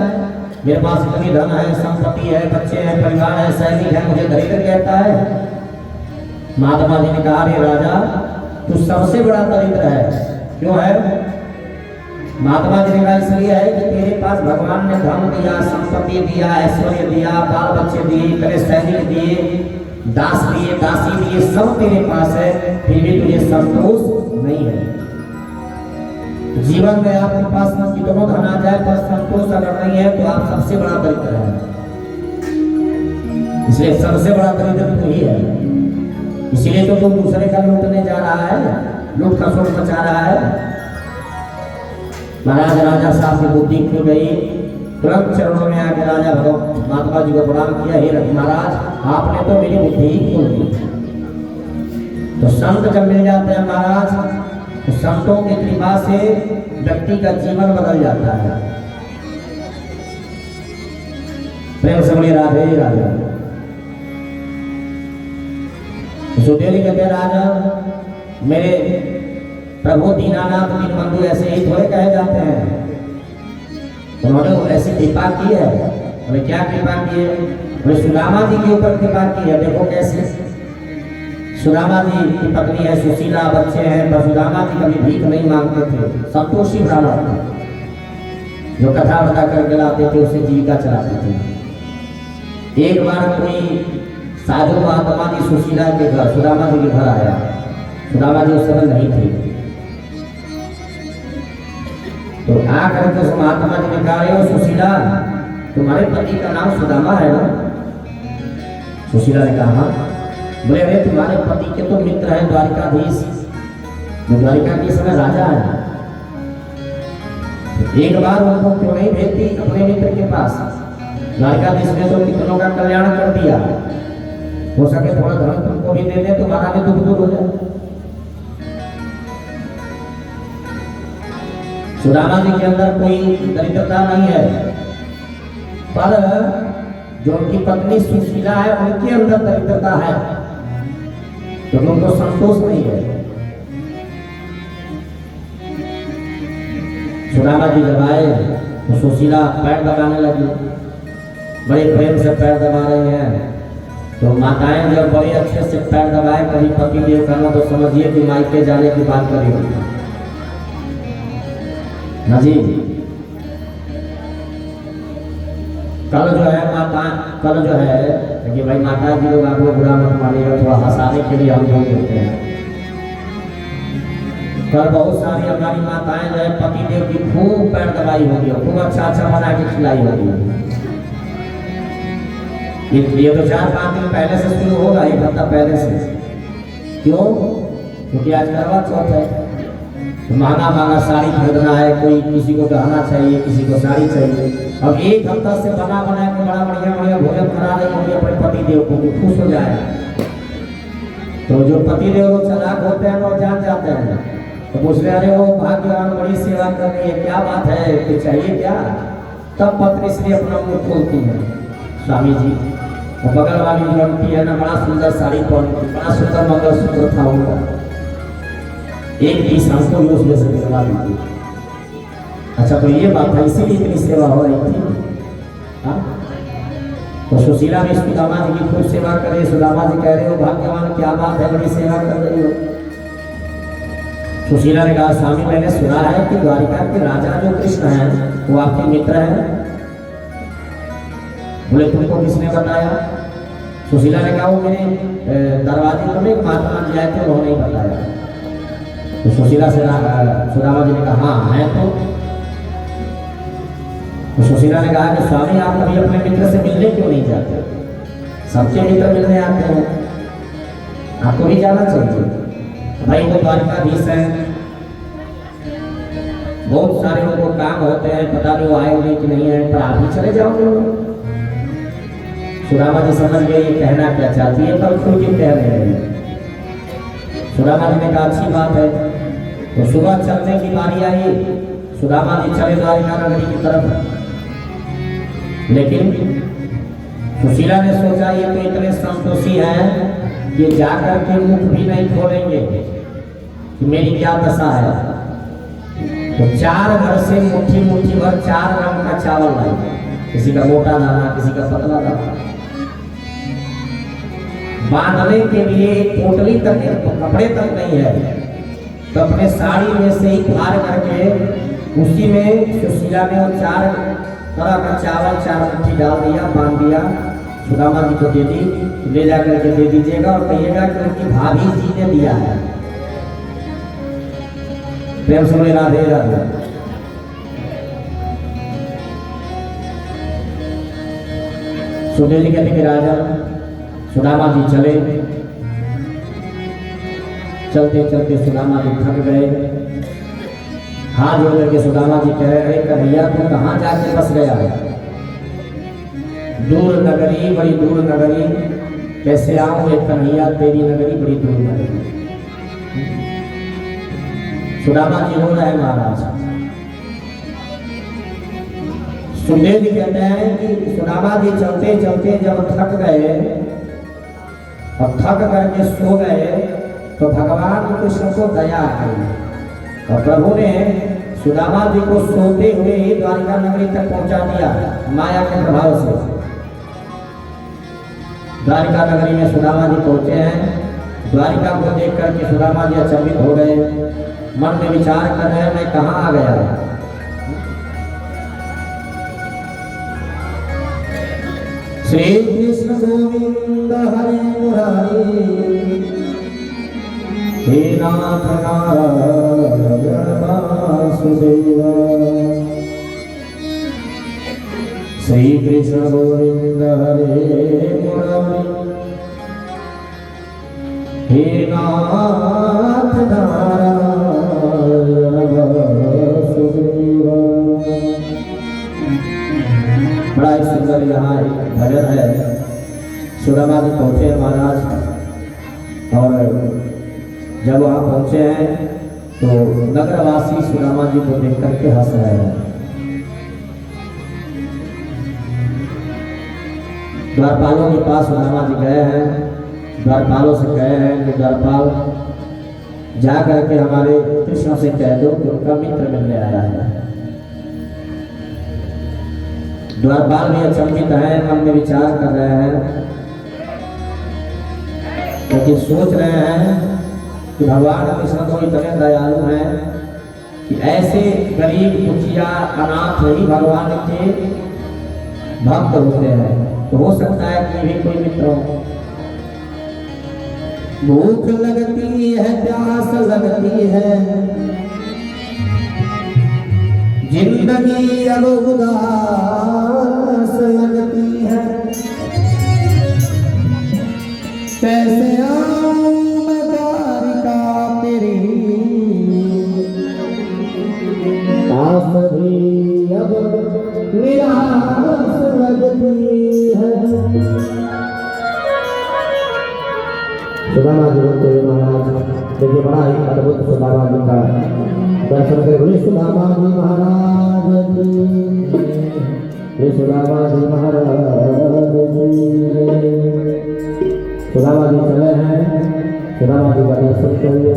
मेरे पास इतनी धन है, संपत्ति है, बच्चे हैं, परिवार है, सैनिक है, मुझे दरिद्र कहता है। महात्मा जी ने कहा, अरे राजा तू सबसे बड़ा दरिद्र है। क्यों है। महात्मा जी ने कहा, इसलिए है कि तेरे पास भगवान ने धन दिया, संपत्ति दिया, ऐश्वर्य दिया, बाल बच्चे दिए, तेरे सैनिक दिए, दास दिए, दासी दिए, सब तेरे पास है, फिर भी तुझे संतोष नहीं है। जीवन में आपके पास कितनों धन आ जाए, पर संतोष अगर नहीं है तो आप सबसे बड़ा दरिद्र है। इसलिए सबसे बड़ा दरिद्र तू ही है। इसीलिए तो तू दूसरे का लूटने जा रहा है, लूट खसोट मचा रहा है। महाराज राजा साहब की बुद्धि खुल गई, तुरंत चरणों में आके राजा भगवान महात्मा जी को प्रणाम किया, हे महाराज आपने तो मेरी बुद्धि ही खोल दी। तो संत जब मिल जाते हैं महाराज, तो संतों की कृपा से व्यक्ति का जीवन बदल जाता है। प्रेम से बोलिए, राधे राधे। सुदेली कहते, राजा मेरे प्रभु दीनानाथ दीनबंधु ऐसे ही थोड़े कहे जाते हैं, उन्होंने ऐसी कृपा की है। बोले, क्या कृपा की है। बोले, सुदामा जी के ऊपर कृपा की है। देखो कैसे। सुदामा जी की पत्नी है सुशीला, बच्चे हैं, पर सुदामा जी कभी भीख नहीं मांगते थे, संतोषी ब्राह्मण थे, जो कथा बता करके लाते थे, उसे जीविका चलाते थे। एक बार कोई साधु महात्मा जी सुशीला के घर, सुदामा जी के घर आया। सुदामा जी उस समय नहीं थे, तो आकर के उस महात्मा जी ने कहा, सुशीला तुम्हारे पति का नाम सुदामा है ना। सुशीला ने कहा, बोले, अरे तुम्हारे पति के तो मित्र हैं द्वारिकाधीश, द्वारिकाधीश में राजा है। तो एक बार उनको क्यों नहीं भेजती अपने मित्र के पास। द्वारिकाधीश ने तो कितनों का कल्याण कर दिया, हो सके थोड़ा धन तुमको भी दे दे, तुम्हारा भी दुख दूर हो जाए। सुदामा जी के अंदर कोई दरिद्रता नहीं है, पर जो उनकी पत्नी सुशीला है उनके अंदर दरिद्रता है, तो उनको संतोष नहीं है। सुदामा जी जब आए तो सुशीला पैर दबाने लगी, बड़े प्रेम से पैर दबा रहे हैं। तो माताएं जब बड़े अच्छे से पैर दबाए कहीं पति देव करना तो समझिए कि मायके जाने की बात करी होगी ना जी। कल जो है माता, कल जो है कि भाई माता जी लोग आप लोग बुरा मत मानिएगा, थोड़ा हंसाने के लिए हम बोल देते हैं। कल बहुत सारी हमारी माताएं जो है पति देव की खूब पैर दबाई होगी, खूब अच्छा अच्छा बना के खिलाई होगी। ये तो 4-5 दिन पहले से शुरू होगा, 1 हफ्ता पहले से। क्यों? क्योंकि आज करवा चौथ है, तो महंगा महंगा साड़ी खरीदना है, कोई किसी को गहना चाहिए, किसी को साड़ी चाहिए। अब 1 हफ्ता से बना बना के बड़ा बढ़िया बढ़िया भोजन करा रही होंगे अपने पति देव को, खुश हो जाए। तो जो पति देव लोग चालाक होते हैं और जान जाते हैं, तो पूछ रहे अरे वो भाग्यवान बड़ी सेवा कर रही है, क्या बात है, कुछ चाहिए क्या? तब पत्नी इसलिए अपना मुंह खोलती है, स्वामी जी वो बगल वाली जो आंटी है ना, बड़ा सुंदर साड़ी पहनी थी, बड़ा सुंदर मंगलसूत्र था उनका, एक पीस हमको भी उसमें से दिलवा दीजिए। अच्छा तो ये बात है, इसीलिए इतनी सेवा हो रही थी। हाँ? तो सुशीला भी सुदामा जी की खूब सेवा कर रही। सुदामा जी कह रहे हो भाग्यवान क्या बात है, बड़ी सेवा कर रही हो। सुशीला ने कहा स्वामी मैंने सुना है कि द्वारिका के राजा जो कृष्ण हैं वो आपके मित्र हैं। बोले तुमको किसने बताया? सुशीला ने कहा वो मेरे दरवाजे पर एक महात्मा जी आए थे, उन्होंने ही बताया। तो सुशीला से सुदामा जी ने कहा हाँ है। तो सुशीला ने कहा कि स्वामी आप कभी अपने मित्र से मिलने क्यों नहीं जाते? सबके मित्र मिलने आते हैं, आपको भी जाना चाहिए। भाई वो द्वारिकाधीश हैं, बहुत सारे लोगों को काम होते हैं, पता नहीं वो आएंगे कि नहीं आए, पर आप ही चले जाओगे। सुदामा जी समझ गए ये कहना क्या चाहती है, पर खुल के कह रहे हैं। सुदामा जी ने कहा अच्छी बात है। तो सुबह चलने की बारी आई, सुदामा जी चले द्वारिका नगरी की तरफ। लेकिन सुशीला ने सोचा ये तो इतने संतोषी हैं ये जाकर के मुख भी नहीं खोलेंगे कि मेरी क्या दशा है। तो 4 घर से मुट्ठी मुट्ठी भर 4 रंग का चावल लाई, किसी का मोटा दाना, किसी का पतला दाना, बांधने के लिए एक पोटली तक, कपड़े तक नहीं है। तो अपने साड़ी में से ही फाड़ करके उसी में सुशीला ने वो 4 तरह का चावल 4 मुट्ठी डाल दिया, बांध दिया, सुदामा जी को दे दी। ले जा करके दे दीजिएगा और कहिएगा कि उनकी भाभी जी ने दिया है। प्रेम से राधे राधे। सुखदेव जी कहते कि राजा सुदामा जी चले, चलते चलते सुदामा जी थक गए। हाथ जोड़ करके सुदामा जी कह रहे अरे कन्हैया तू कहाँ जाके बस गया है? दूर नगरी, बड़ी दूर नगरी, कैसे आऊं ये कन्हैया तेरी नगरी, बड़ी दूर नगरी। सुदामा जी हो रहे हैं महाराज। सुखदेव जी कहते हैं कि सुदामा जी चलते चलते जब थक गए और थक करके सो गए तो भगवान कृष्ण को दया आई और प्रभु ने सुदामा जी को सोते हुए ही द्वारिका नगरी तक पहुंचा दिया माया के प्रभाव से। द्वारिका नगरी में सुदामा जी पहुंचे हैं। द्वारिका को देख करके सुदामा जी अचंभित हो गए, मन में विचार कर रहे हैं मैं कहाँ आ गया। श्री कृष्ण गोविंद हरे मुरारी, हे नाथ नारायण वासुदेव। श्री कृष्ण गोविंद हरे मुरारी, हे नाथ नारायण वासुदेव। बड़ा ही सुंदर यहाँ एक भजन है। सुदामा जी पहुँचे महाराज, और जब वहाँ पहुँचे हैं तो नगरवासी सुदामा जी को देख करके हंस रहे हैं। द्वारपालों के पास सुदामा जी गए हैं, द्वारपालों से कहे हैं कि द्वारपाल जा करके हमारे कृष्ण से कह दो कि उनका मित्र मिलने आया है। द्वारपाल भी अचंभित हैं, मन में विचार कर रहे हैं लेकिन सोच रहे हैं कि भगवान कृष्ण तो इतने दयालु हैं कि ऐसे गरीब दुखिया अनाथ ही भगवान के भक्त होते हैं, तो हो सकता है कि भी कोई मित्र हो। भूख लगती है, प्यास लगती है, जिंदगी अब उदास लगती है, कैसे आऊं मैं द्वारिका तेरी, आस भी अब निराश लगती है। सुदामा जी बोलते हुए महाराज देखिए बड़ा ही अद्भुत सुदामा जी का दर्शन कर बोले सुदामा जी महाराज जी, सुदामा जी महाराज जी। सुदामा जी चले हैं, सुदामा जी का दर्शन करिए।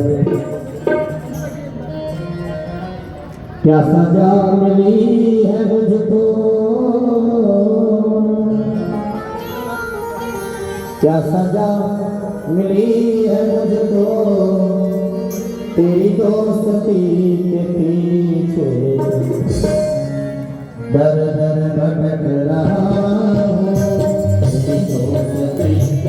क्या सजा मिली है मुझको, क्या सजा मिली है मुझको, तेरी दोस्ती के पीछे दर दर भटक रहा हूँ, तेरी दोस्ती के पीछे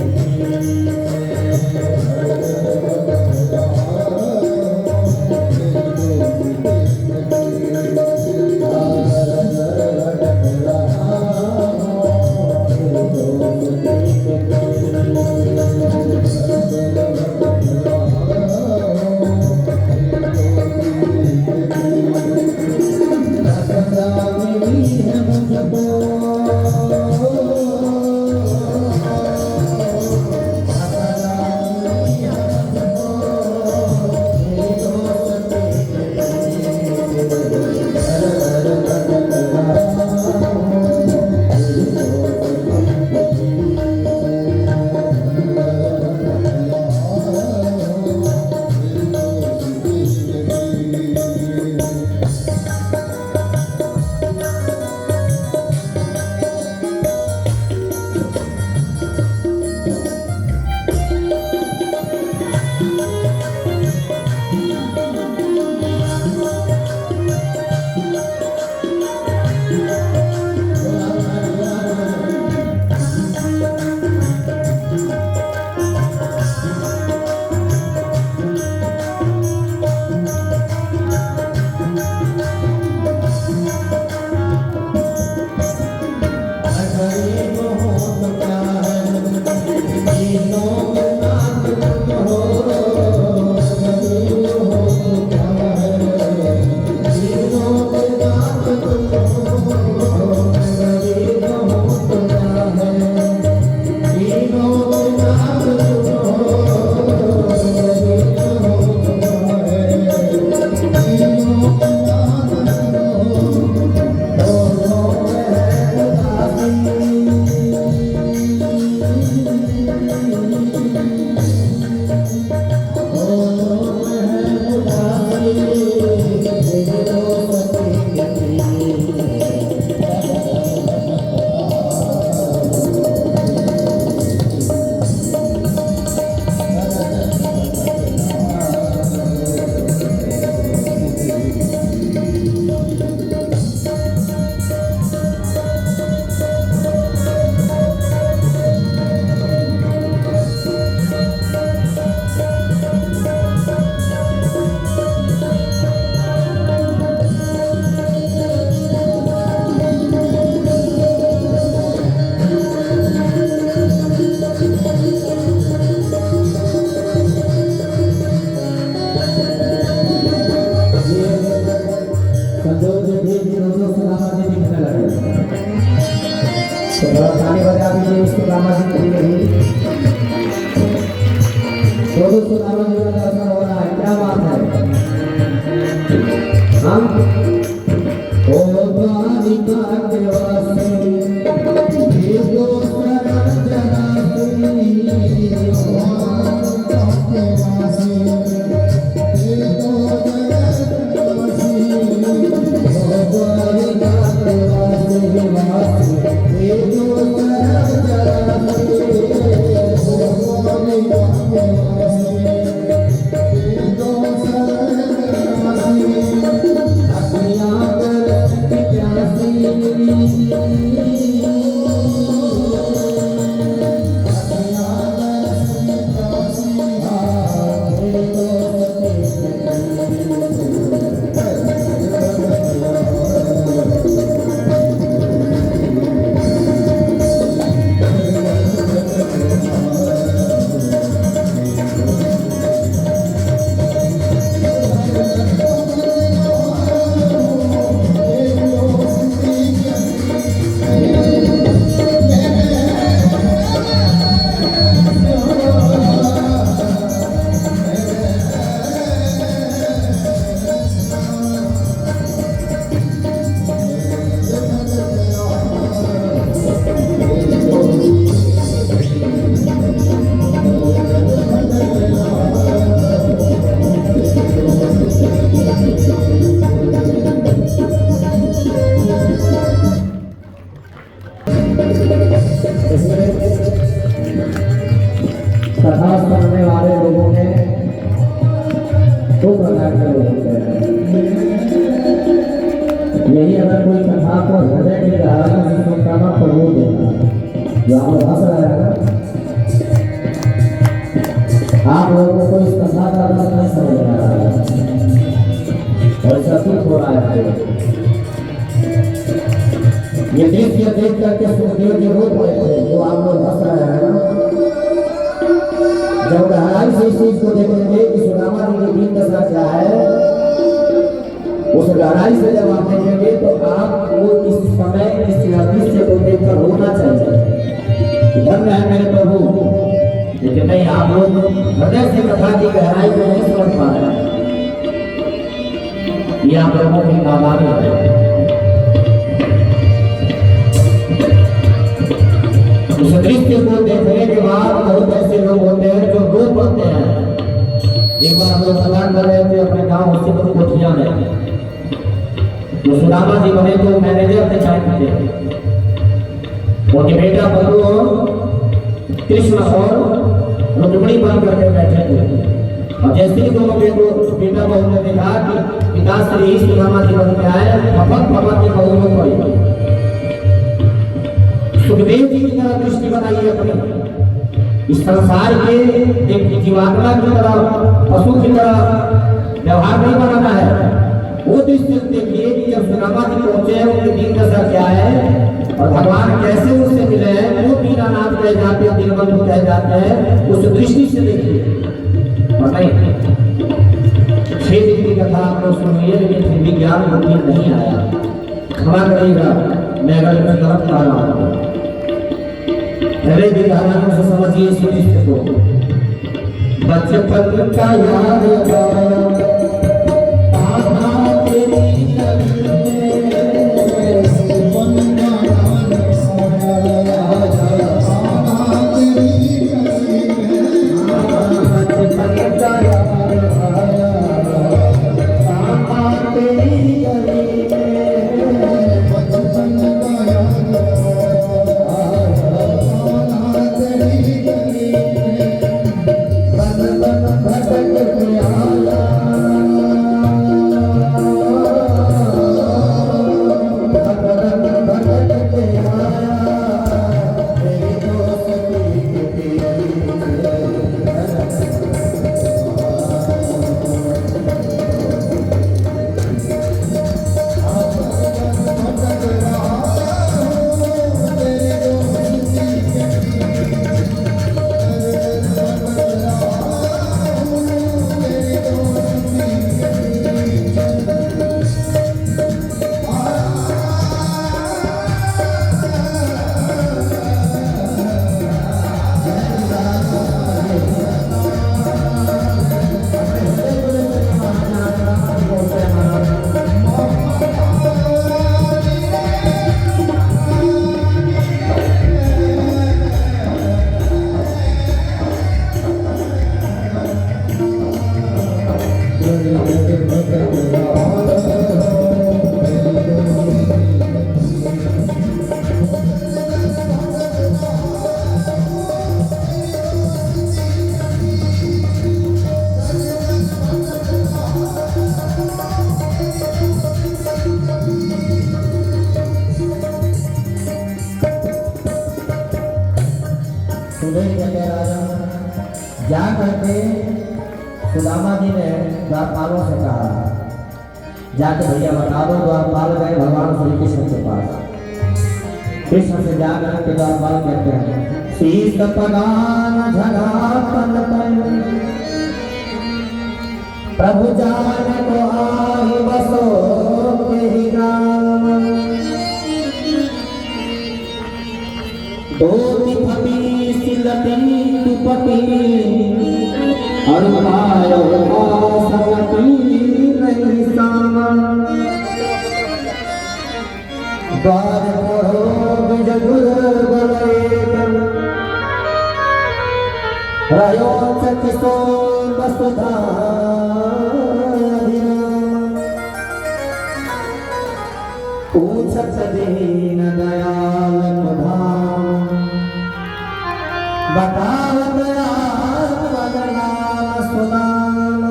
Thank you. प्रकार के लोग होते हैं। यही अगर कोई कथा को हृदय की गहराई में सुनता ना तो वो देता जो आप लोग हंस रहे हैं ना, आप लोगों को इस कथा का अर्थ नहीं समझ में आ रहा है और सतुक हो रहा है। ये दृश्य देख करके सुखदेव जी रो पड़े थे जो आप लोग हंस रहे हैं ना। जब गहराई से इस चीज को देखेंगे कि सुदामा जी की दीन दशा क्या है, उस गहराई से जब आप देखेंगे तो आपको इस समय इस दृश्य को देखकर रोना चाहिए, धन्य है मेरे प्रभु। लेकिन नहीं, आप लोग हृदय से कथा की गहराई को नहीं समझ पा रहे हैं। ये आप लोगों की नादानी है। उस दृश्य को देखने के बाद बहुत ऐसे लोग होते हैं जो रो पड़ते हैं। एक बार हम लोग प्रदान कर रहे थे अपने गांव उसी कोठिया में, तो सुदामा जी बने तो मैनेजर थे चाय पीते, उनके बेटा बंधु कृष्ण और रुक्मिणी बन करके बैठे थे। और जैसे ही दोनों बेटा बहू ने देखा कि पिता श्री सुदामा जी बन के आए, फपक की बहू में पड़ी। सुखदेव जी की तरह दृष्टि बनाइए अपनी, इस संसार के एक जीवात्मा की तरह, पशु की तरह व्यवहार नहीं बनाना है। वो दृष्टि देखिए कि जब सुदामा जी पहुंचे उनकी दीन दशा क्या है और भगवान कैसे उससे मिले हैं, वो दीनानाथ कह जाते हैं, दीनबंधु कह जाते हैं, उस दृष्टि से देखिए। और नहीं 6 दिन की कथा आप लोग सुनिए, लेकिन फिर भी ज्ञान बुद्धि नहीं आया, क्षमा करिएगा मैं अगर मैं गलत कह रहा हूँ। पहले भी कहानियों से समझिए इस दृश्य को। बचपन का याद जा करके सुदामा जी ने द्वारपालों से कहा, जाके भैया बता दो। द्वारपाल गए भगवान श्री कृष्ण के पास। कृष्ण से जा करके द्वारपाल कहते हैं, शीत पगान झगापन प्रभु जान को आई बसो तेरी राम। दो फटी सिलती तुपटी अरुणायो सकती नहीं सामन। द्वार पढ़ो विजगुर गलेकन रयो चकिसो वसुधा। पूछत दीन दयाल प्रधान बतावत सुदान।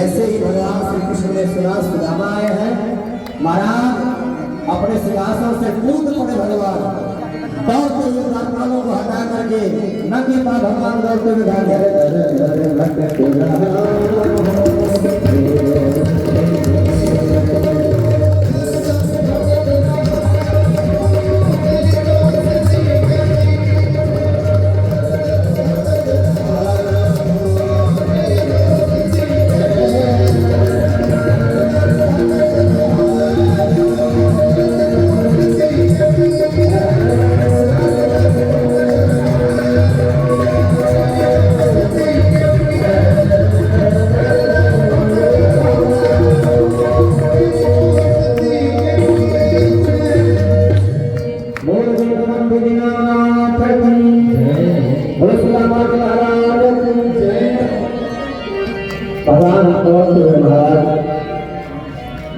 जैसे ही भगवान श्री कृष्ण ने सुना सुदामा आए हैं, महाराज अपने सिंहासन से कूद पड़े भगवान, दौड़ते हुए ब्राह्मणों को हटा करके नंगे पांव भगवान दौड़ते हुए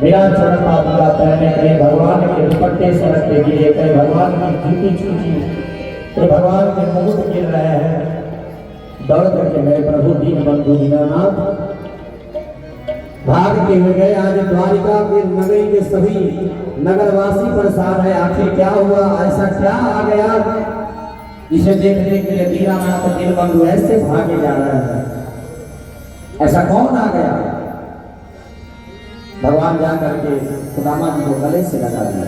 मेरा चरण पादुका पहने, कहीं भगवान के दुपट्टे सड़क पे गिरे, कहीं भगवान की जूती छूटी, तो भगवान के मुकुट गिर रहे हैं। दौड़ करके मेरे प्रभु दीन बंधु दीनानाथ भागते हुए गए। आज द्वारिका के नगरी के सभी नगरवासी परेशान है, आखिर क्या हुआ, ऐसा क्या आ गया जिसे देखने के लिए दीनानाथ दीन बंधु ऐसे भागे जा रहे हैं, ऐसा कौन आ गया। भगवान जा करके सुदामा जी को गले से लगा दिया।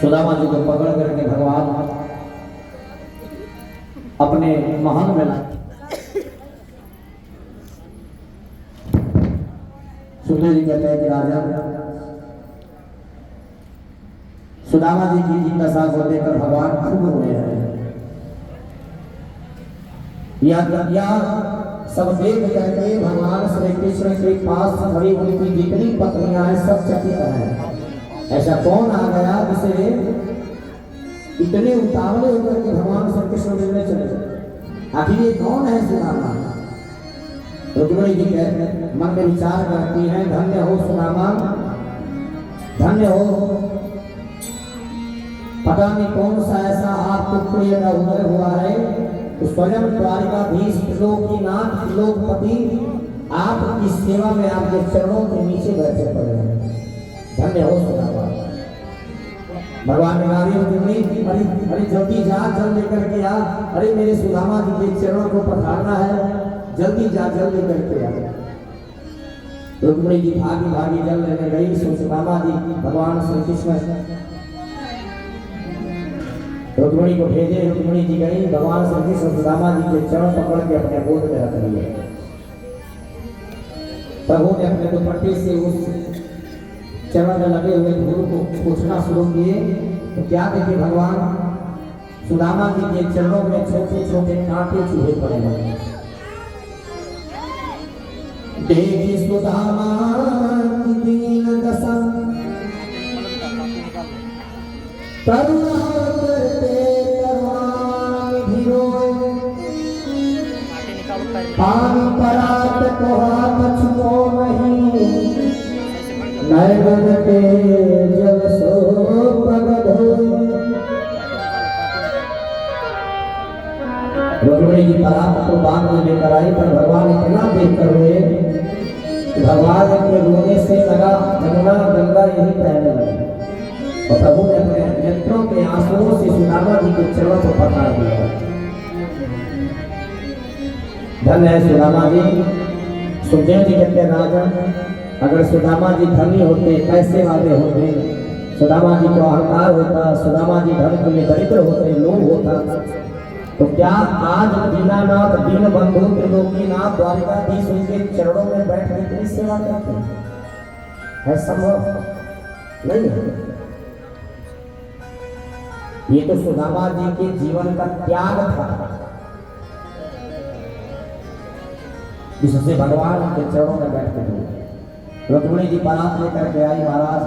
सुदामा जी को पकड़ करके भगवान अपने महल में लाए। सुखदेव जी कहते हैं कि राजा सुदामा जी की दशा को देखकर भगवान खूब रोए हैं। या सब देख करके भगवान श्री कृष्ण के पास खड़ी उनकी जितनी पत्नियां हैं सब चकित हैं। ऐसा कौन आ गया जिसे इतने उतावले होकर के भगवान श्री कृष्ण मिलने चले गए, आखिर ये कौन है सुदामा। रुक्मिणी जी कहते मन में विचार करती हैं, धन्य हो सुदामा, धन्य हो, पता नहीं कौन सा ऐसा आपको प्रिय का उदय हुआ है। स्वयं द्वारिकाधीश त्रिलोकीनाथ त्रिलोकपति आपकी सेवा में आपके चरणों के नीचे बैठे पड़े हैं, धन्य हो सुदामा। भगवान ने अरे जल्दी जा, जल लेकर के आ, अरे मेरे सुदामा जी के चरणों को पधारना है, जल्दी जा, जल लेकर के आ। रुक्मिणी जी भागी भागी जल लेने गई। सुदामा जी भगवान श्री कृष्ण रुक्मिणी को भेजे। रुक्मिणी जी गई, भगवान श्री कृष्ण सुदामा जी के चरण पकड़ के अपने गोद में रख लिए। प्रभु ने अपने दुपट्टे से उस चरण में लगे हुए धूल को पोंछना शुरू किए तो क्या देखे भगवान सुदामा जी के चरणों में छोटे छोटे कांटे चूहे पड़े हैं। देखी सुदामा की दीन दशा, करुणा करते करुणानिधि रोए, पानी परात को हाथ छुओ नहीं, नैन के जल सो पग धोए। रुक्मिणी जी परात को बांध में लेकर आई, पर भगवान इतना देख कर हुए भगवान के रोने से लगा यमुना गंगा यही बहने लगी और प्रभु ने अपने नेत्रों के आंसुओं से सुदामा जी के चरणों को पकड़ दिया। धन्य है सुदामा जी। सुखदेव जी कहते हैं राजा अगर सुदामा जी धनी होते, पैसे वाले होते, सुदामा जी को अहंकार होता, सुदामा जी धन के लिए दरिद्र होते, लोभ होता, तो क्या आज दीनानाथ दीन बंधु त्रिलोकीनाथ द्वारिकाधीश उनके चरणों में बैठ के इतनी सेवा करते है? संभव नहीं है। ये तो सुदामा जी के जीवन का त्याग था जिससे भगवान उनके चरणों में बैठ के दिए। रुक्मिणी जी बारात लेकर के आई महाराज,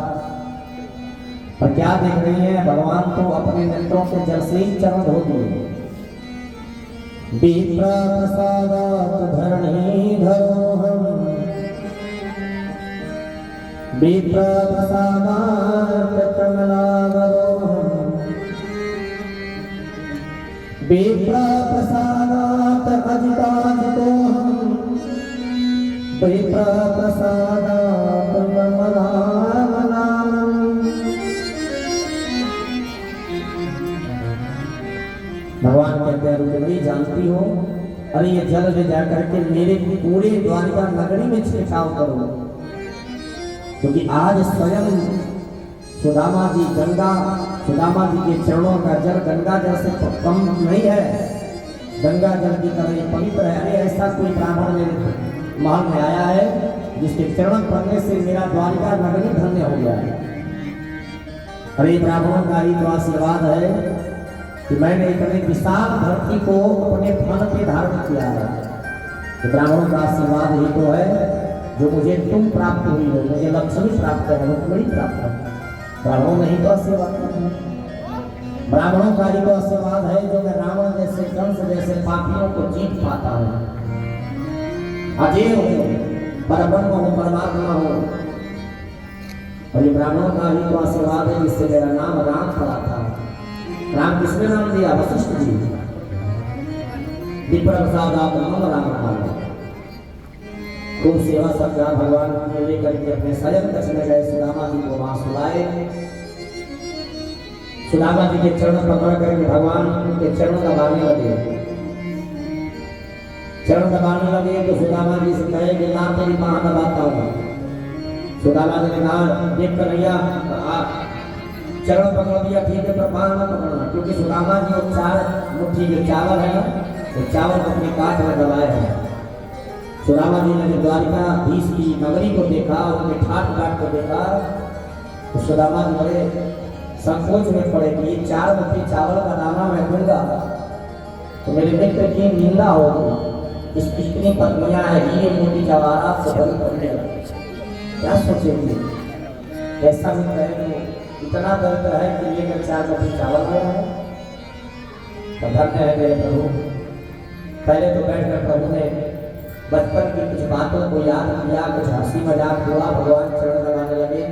पर क्या देख रही है, भगवान तो अपने नेत्रों के जल से ही चरण धो दिए। विप्र प्रसादात धरणीधरो हम, विप्र प्रसादात कमलावरो हम, विप्र प्रसादात अजिताजितो हम, भगवान कहते हैं रुक्मिणी जानती हो, अरे ये जल ले जाकर के मेरे पूरे द्वारिका नगरी में छिड़काव करो, क्योंकि आज स्वयं सुदामा जी सुदामा जी के चरणों का जल गंगा जल से कम नहीं है, गंगा जल की तरह पवित्र है। अरे ऐसा कोई ब्राह्मण मेरे महल में आया है जिसके चरण पड़ने से मेरा द्वारिका नगरी धन्य हो गया है। अरे ब्राह्मणों का ही तो आशीर्वाद है कि मैंने इतने विशाल धरती को अपने फन पे धारण किया है। तो ब्राह्मणों का आशीर्वाद ही तो है जो मुझे तुम प्राप्त हुई हो, मुझे लक्ष्मी प्राप्त है, रुक्मिणी प्राप्त है। ब्राह्मणों नहीं तो आशीर्वाद है, ब्राह्मणों का ही तो आशीर्वाद है जो मैं रावण जैसे कंस जैसे पापियों को जीत पाता हूँ, अजय हूँ, परब्रह्म हूँ, परमात्मा हूँ। और ये ब्राह्मणों का ही तो आशीर्वाद है जिससे मेरा नाम राम पड़ा था। राम किसने नाम दिया? वशिष्ठ जी। विप्र प्रसाद आप राम नाम खूब सेवा सत्कार भगवान को लेकर के अपने शयन कक्ष में गए, सुदामा जी को वहां सुलाए। सुदामा जी के चरण पकड़ करके भगवान के चरण दबाने लगे। चरण दबाने लगे तो सुदामा जी से कहे कि ना तेरी मां दबाता हूँ। सुदामा जी ने कहा देख कन्हैया चरण पकड़ दिया ठीक है, पर पान मत पकड़ना, क्योंकि सुदामा जी वो 4 मुट्ठी जो चावल है ना, वो चावल अपने काट में दबाए हैं। सुदामा जी ने द्वारिकाधीश की नगरी को देखा, उनके ठाट बाट को देखा, तो सुदामा जी बड़े संकोच में पड़े कि ये 4 मुट्ठी चावल का दाना मैं दूंगा तो मेरे मित्र की निंदा होगी, इस कितनी पत्नियां हैं, ये मोटी जवाहरात से बड़ी पत्नी, क्या सोचेंगे? ऐसा मित्र है तो इतना दर्द है कि लेकर 4 मुट्ठी चावल आया है। तो धन्य है मेरे प्रभु। पहले तो बैठकर प्रभु ने बचपन की कुछ बातों को याद किया, कुछ हंसी मजाक हुआ, भगवान चरण दबाने लगे।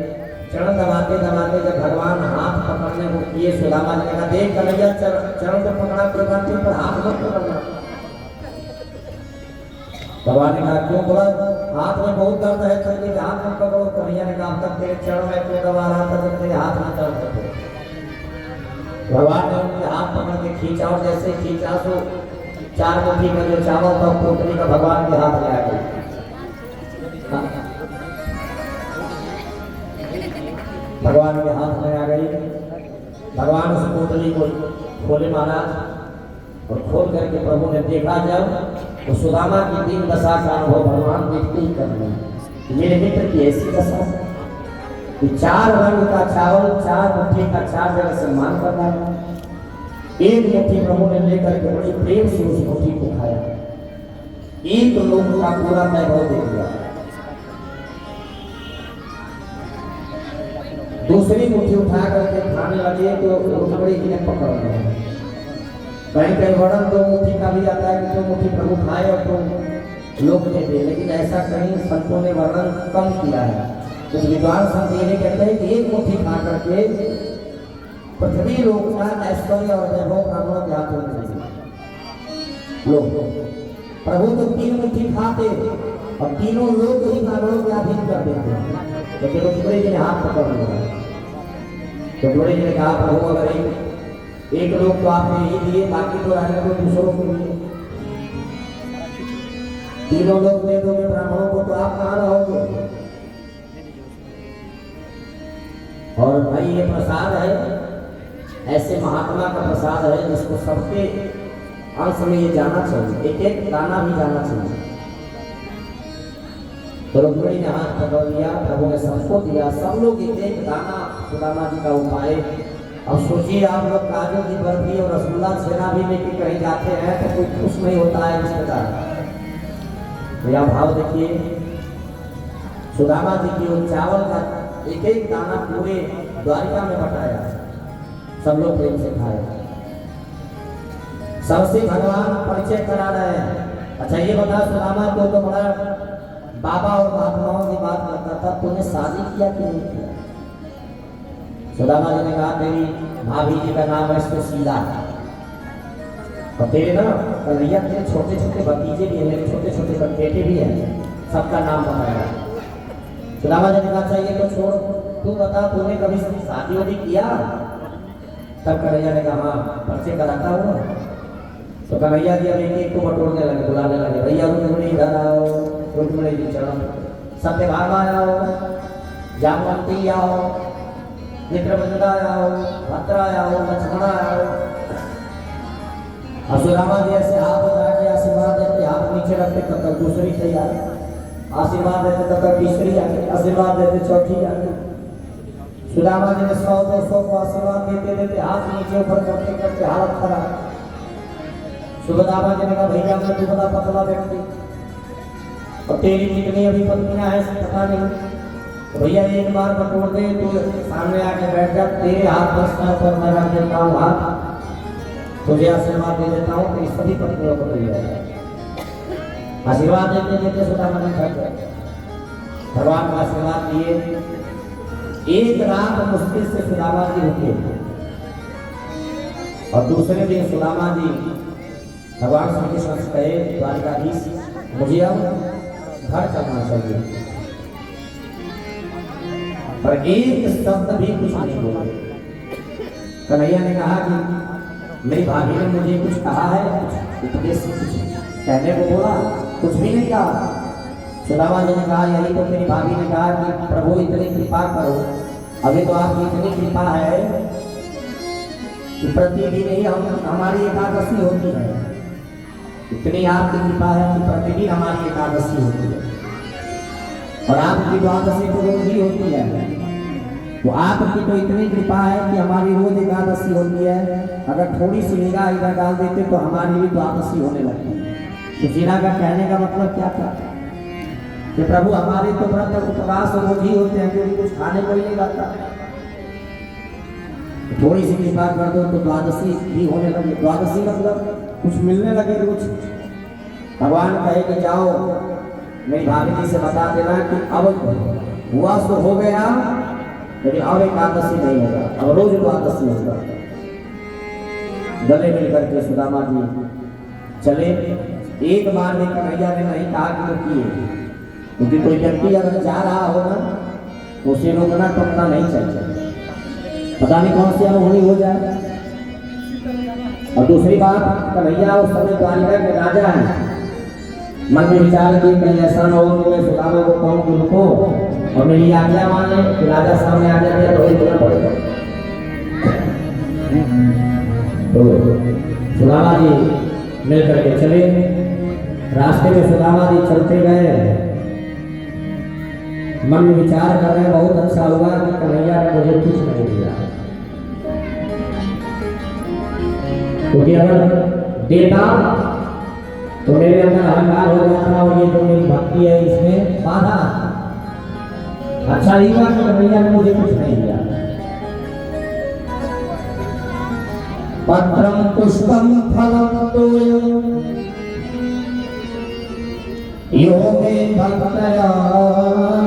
चरण दबाते दबाते जब भगवान हाथ पकड़ने को किए, सुदामा जी ने कहा देख कन्हैया चरण तो पकड़ा कोई बात नहीं, पर हाथ मत पकड़ना। भगवान ने कहा क्यों? बोला हाथ में बहुत दर्द है, चलिए हाथ मत पकड़ो। कन्हैया ने कहा अब तक तेरे चरण में क्यों दबा रहा था जब तेरे हाथ में दर्द थे? भगवान ने उनके हाथ पकड़ के खींचा और जैसे खींचा तो 4 मुट्ठी का जो चावल था पोटली का भगवान के हाथ में आ गया। भगवान के हाथ में आ गई। भगवान उस पोटली को खोले महाराज, और खोल करके प्रभु ने देखा जब तो सुदामा की दीन दशा का अनुभव भगवान देखते ही कर लिया। मेरे मित्र की ऐसी दशा कि 4 रंग का चावल 4 मुट्ठी का 4 जगह सम्मान कर रहा है। एक मुट्ठी प्रभु ने लेकर के बड़ी प्रेम से उस मुट्ठी को खाया, एक लोग का पूरा वैभव दे दिया। दूसरी मुट्ठी उठा करके खाने लगे तो रुक्मिणी जी ने पकड़ लिया। कहीं कहीं वर्णन 2 मुट्ठी का भी आता है कि 2 मुट्ठी प्रभु खाए और 2 लोग दे दे, लेकिन ऐसा कहीं संतों ने वर्णन कम किया है। कुछ विद्वान संत ये कहते हैं कि 1 मुट्ठी खा करके पृथ्वी लोक का ऐश्वर्य और वैभव ब्राह्मणों के हाथों में लोग। प्रभु तो 3 मुट्ठी खाते और तीनों लोग ही ब्राह्मणों के अधीन कर देते, लेकिन रुक्मिणी जी ने हाथ पकड़ लिया। रुक्मिणी जी ने कहा प्रभु अगर एक लोग तो आपने ही दिए, बाकी तो रहने को दूसरों को दिए, तीनों लोग दे दोगे ब्राह्मणों को तो आप कहाँ रहोगे? और भाई ये प्रसाद है, ऐसे महात्मा का प्रसाद है जिसको सबके अंश में ये जाना चाहिए, एक एक दाना भी जाना चाहिए। तो रुक्मिणी ने हाथ पकड़ लिया, प्रभु ने सबको दिया, सब लोग एक एक दाना सुदामा जी का उपाय। अब सोचिए आप लोग काजू की बर्फी और रसगुल्ला छेना भी लेके कहीं जाते हैं तो कोई खुश नहीं होता है रिश्तेदार। मेरा भाव देखिए, सुदामा जी की वो चावल का एक एक दाना पूरे द्वारिका में बटाया, सब लोग प्रेम से खाए। सबसे भगवान परिचय करा रहे हैं। अच्छा ये बता, सुदामा तो बड़ा बाबा और महात्माओं की बात करता था, तूने शादी किया कि नहीं किया? सुदामा जी ने कहा तेरी भाभी जी का नाम है सुशीला, और तेरे ना कन्हैया तेरे छोटे छोटे भतीजे भी हैं, मेरे छोटे छोटे बेटे भी हैं, सबका नाम बताया। सुदामा जी ने कहा चाहिए तो छोड़, तू बता तूने कभी शादी वादी किया? तब कन्हैया ने कहा हाँ, पर्चे कराता हुआ। तो कन्हैया जी अब एक को बटोरने लगे, बुलाने लगे, भैया रुक्मिणी इधर आओ, रुक्मिणी जी चढ़ो, सत्यभामा आओ, जामवंती आओ, चित्रबंधा आओ, भद्रा आओ, लक्ष्मणा आओ। सुदामा जी ऐसे हाथ उठा के आशीर्वाद देते, हाथ नीचे रखते, तब तक दूसरी तैयार, आशीर्वाद देते तब तक तीसरी आ गई, आशीर्वाद देते चौथी आ गई। सुदामा जी ने 100-200 को आशीर्वाद देते देते हाथ नीचे ऊपर करते करते हालत खराब। सुदामा जी ने कहा भैया मैं तू बड़ा पतला व्यक्ति और तेरी कितनी अभी पत्नियां हैं पता नहीं, तो भैया एक बार बटोर दे, तू सामने आके बैठ जा, तेरे हाथ पर मैं रख देता हूँ हाथ, तुझे आशीर्वाद दे देता हूँ, तेरी सभी पत्नियों को मिल जाएगा। आशीर्वाद देते देते सुदामा जी थक गए, भगवान का आशीर्वाद दिए। एक रात मुश्किल से सुदामा जी रुके और दूसरे दिन सुदामा जी भगवान श्री कृष्ण से कहे द्वारिकाधीश मुझे अब घर चलना चाहिए, पर एक शब्द भी कुछ नहीं बोले। कन्हैया ने कहा कि मेरी भाभी ने मुझे कुछ कहा है, उपदेश कुछ कहने को बोला, कुछ भी नहीं कहा। सुदामा जी ने कहा यही तो मेरी भाभी ने कहा कि प्रभु इतनी कृपा करो, अभी तो आपकी इतनी कृपा है कि प्रतिदिन ही हमारी एकादशी होती है, इतनी आपकी कृपा है कि प्रतिदिन हमारी एकादशी होती है और आपकी द्वादशी तो रोज ही होती है। तो आपकी तो इतनी कृपा है कि हमारी रोज एकादशी होती है, अगर थोड़ी सी निगाह इधर डाल देते तो हमारी भी द्वादशी होने लगती है। तो जीरा का कहने का मतलब क्या था कि प्रभु हमारे तो व्रत उपवास रोज ही होते हैं, क्योंकि कुछ खाने को ही नहीं लगता, थोड़ी सी कृपा कर दो तो द्वादशी ही होने लगे। द्वादशी मतलब कुछ मिलने लगे रोज। भगवान कहे कि जाओ मेरी भाभी जी से बता देना कि अब हुआ तो हो गया, लेकिन अब एकादशी नहीं होगा, अब रोज द्वादशी होगा। गले मिल करके सुदामा जी चले। एक बार भी कन्हैया ने नहीं कहा कि वो किए, क्योंकि कोई व्यक्ति अगर जा रहा हो ना तो उसे रोकना टोकना नहीं चाहिए, पता नहीं कौन सी अनहोनी हो जाए। और दूसरी बात, कन्हैया उस समय द्वारिका के राजा हैं, मन में विचार किए कहीं ऐसा न हो कि मैं सुदामा को कहूं कि रुको और मेरी आज्ञा मान ले, कि राजा सामने आ जाए तो देना पड़ेगा। तो सुदामा जी मिल करके चले। रास्ते में सुदामा जी चलते गए, मन में विचार कर रहे बहुत अच्छा हुआ कि कन्हैया ने मुझे कुछ नहीं दिया, क्योंकि अगर देता तो मेरे अंदर अहंकार हो जाता और ये जो मेरी भक्ति है इसमें बाधा। अच्छा ही हुआ कि कन्हैया ने मुझे कुछ नहीं दिया। पत्रम पुष्पम फलम तोयम यो मे भक्तया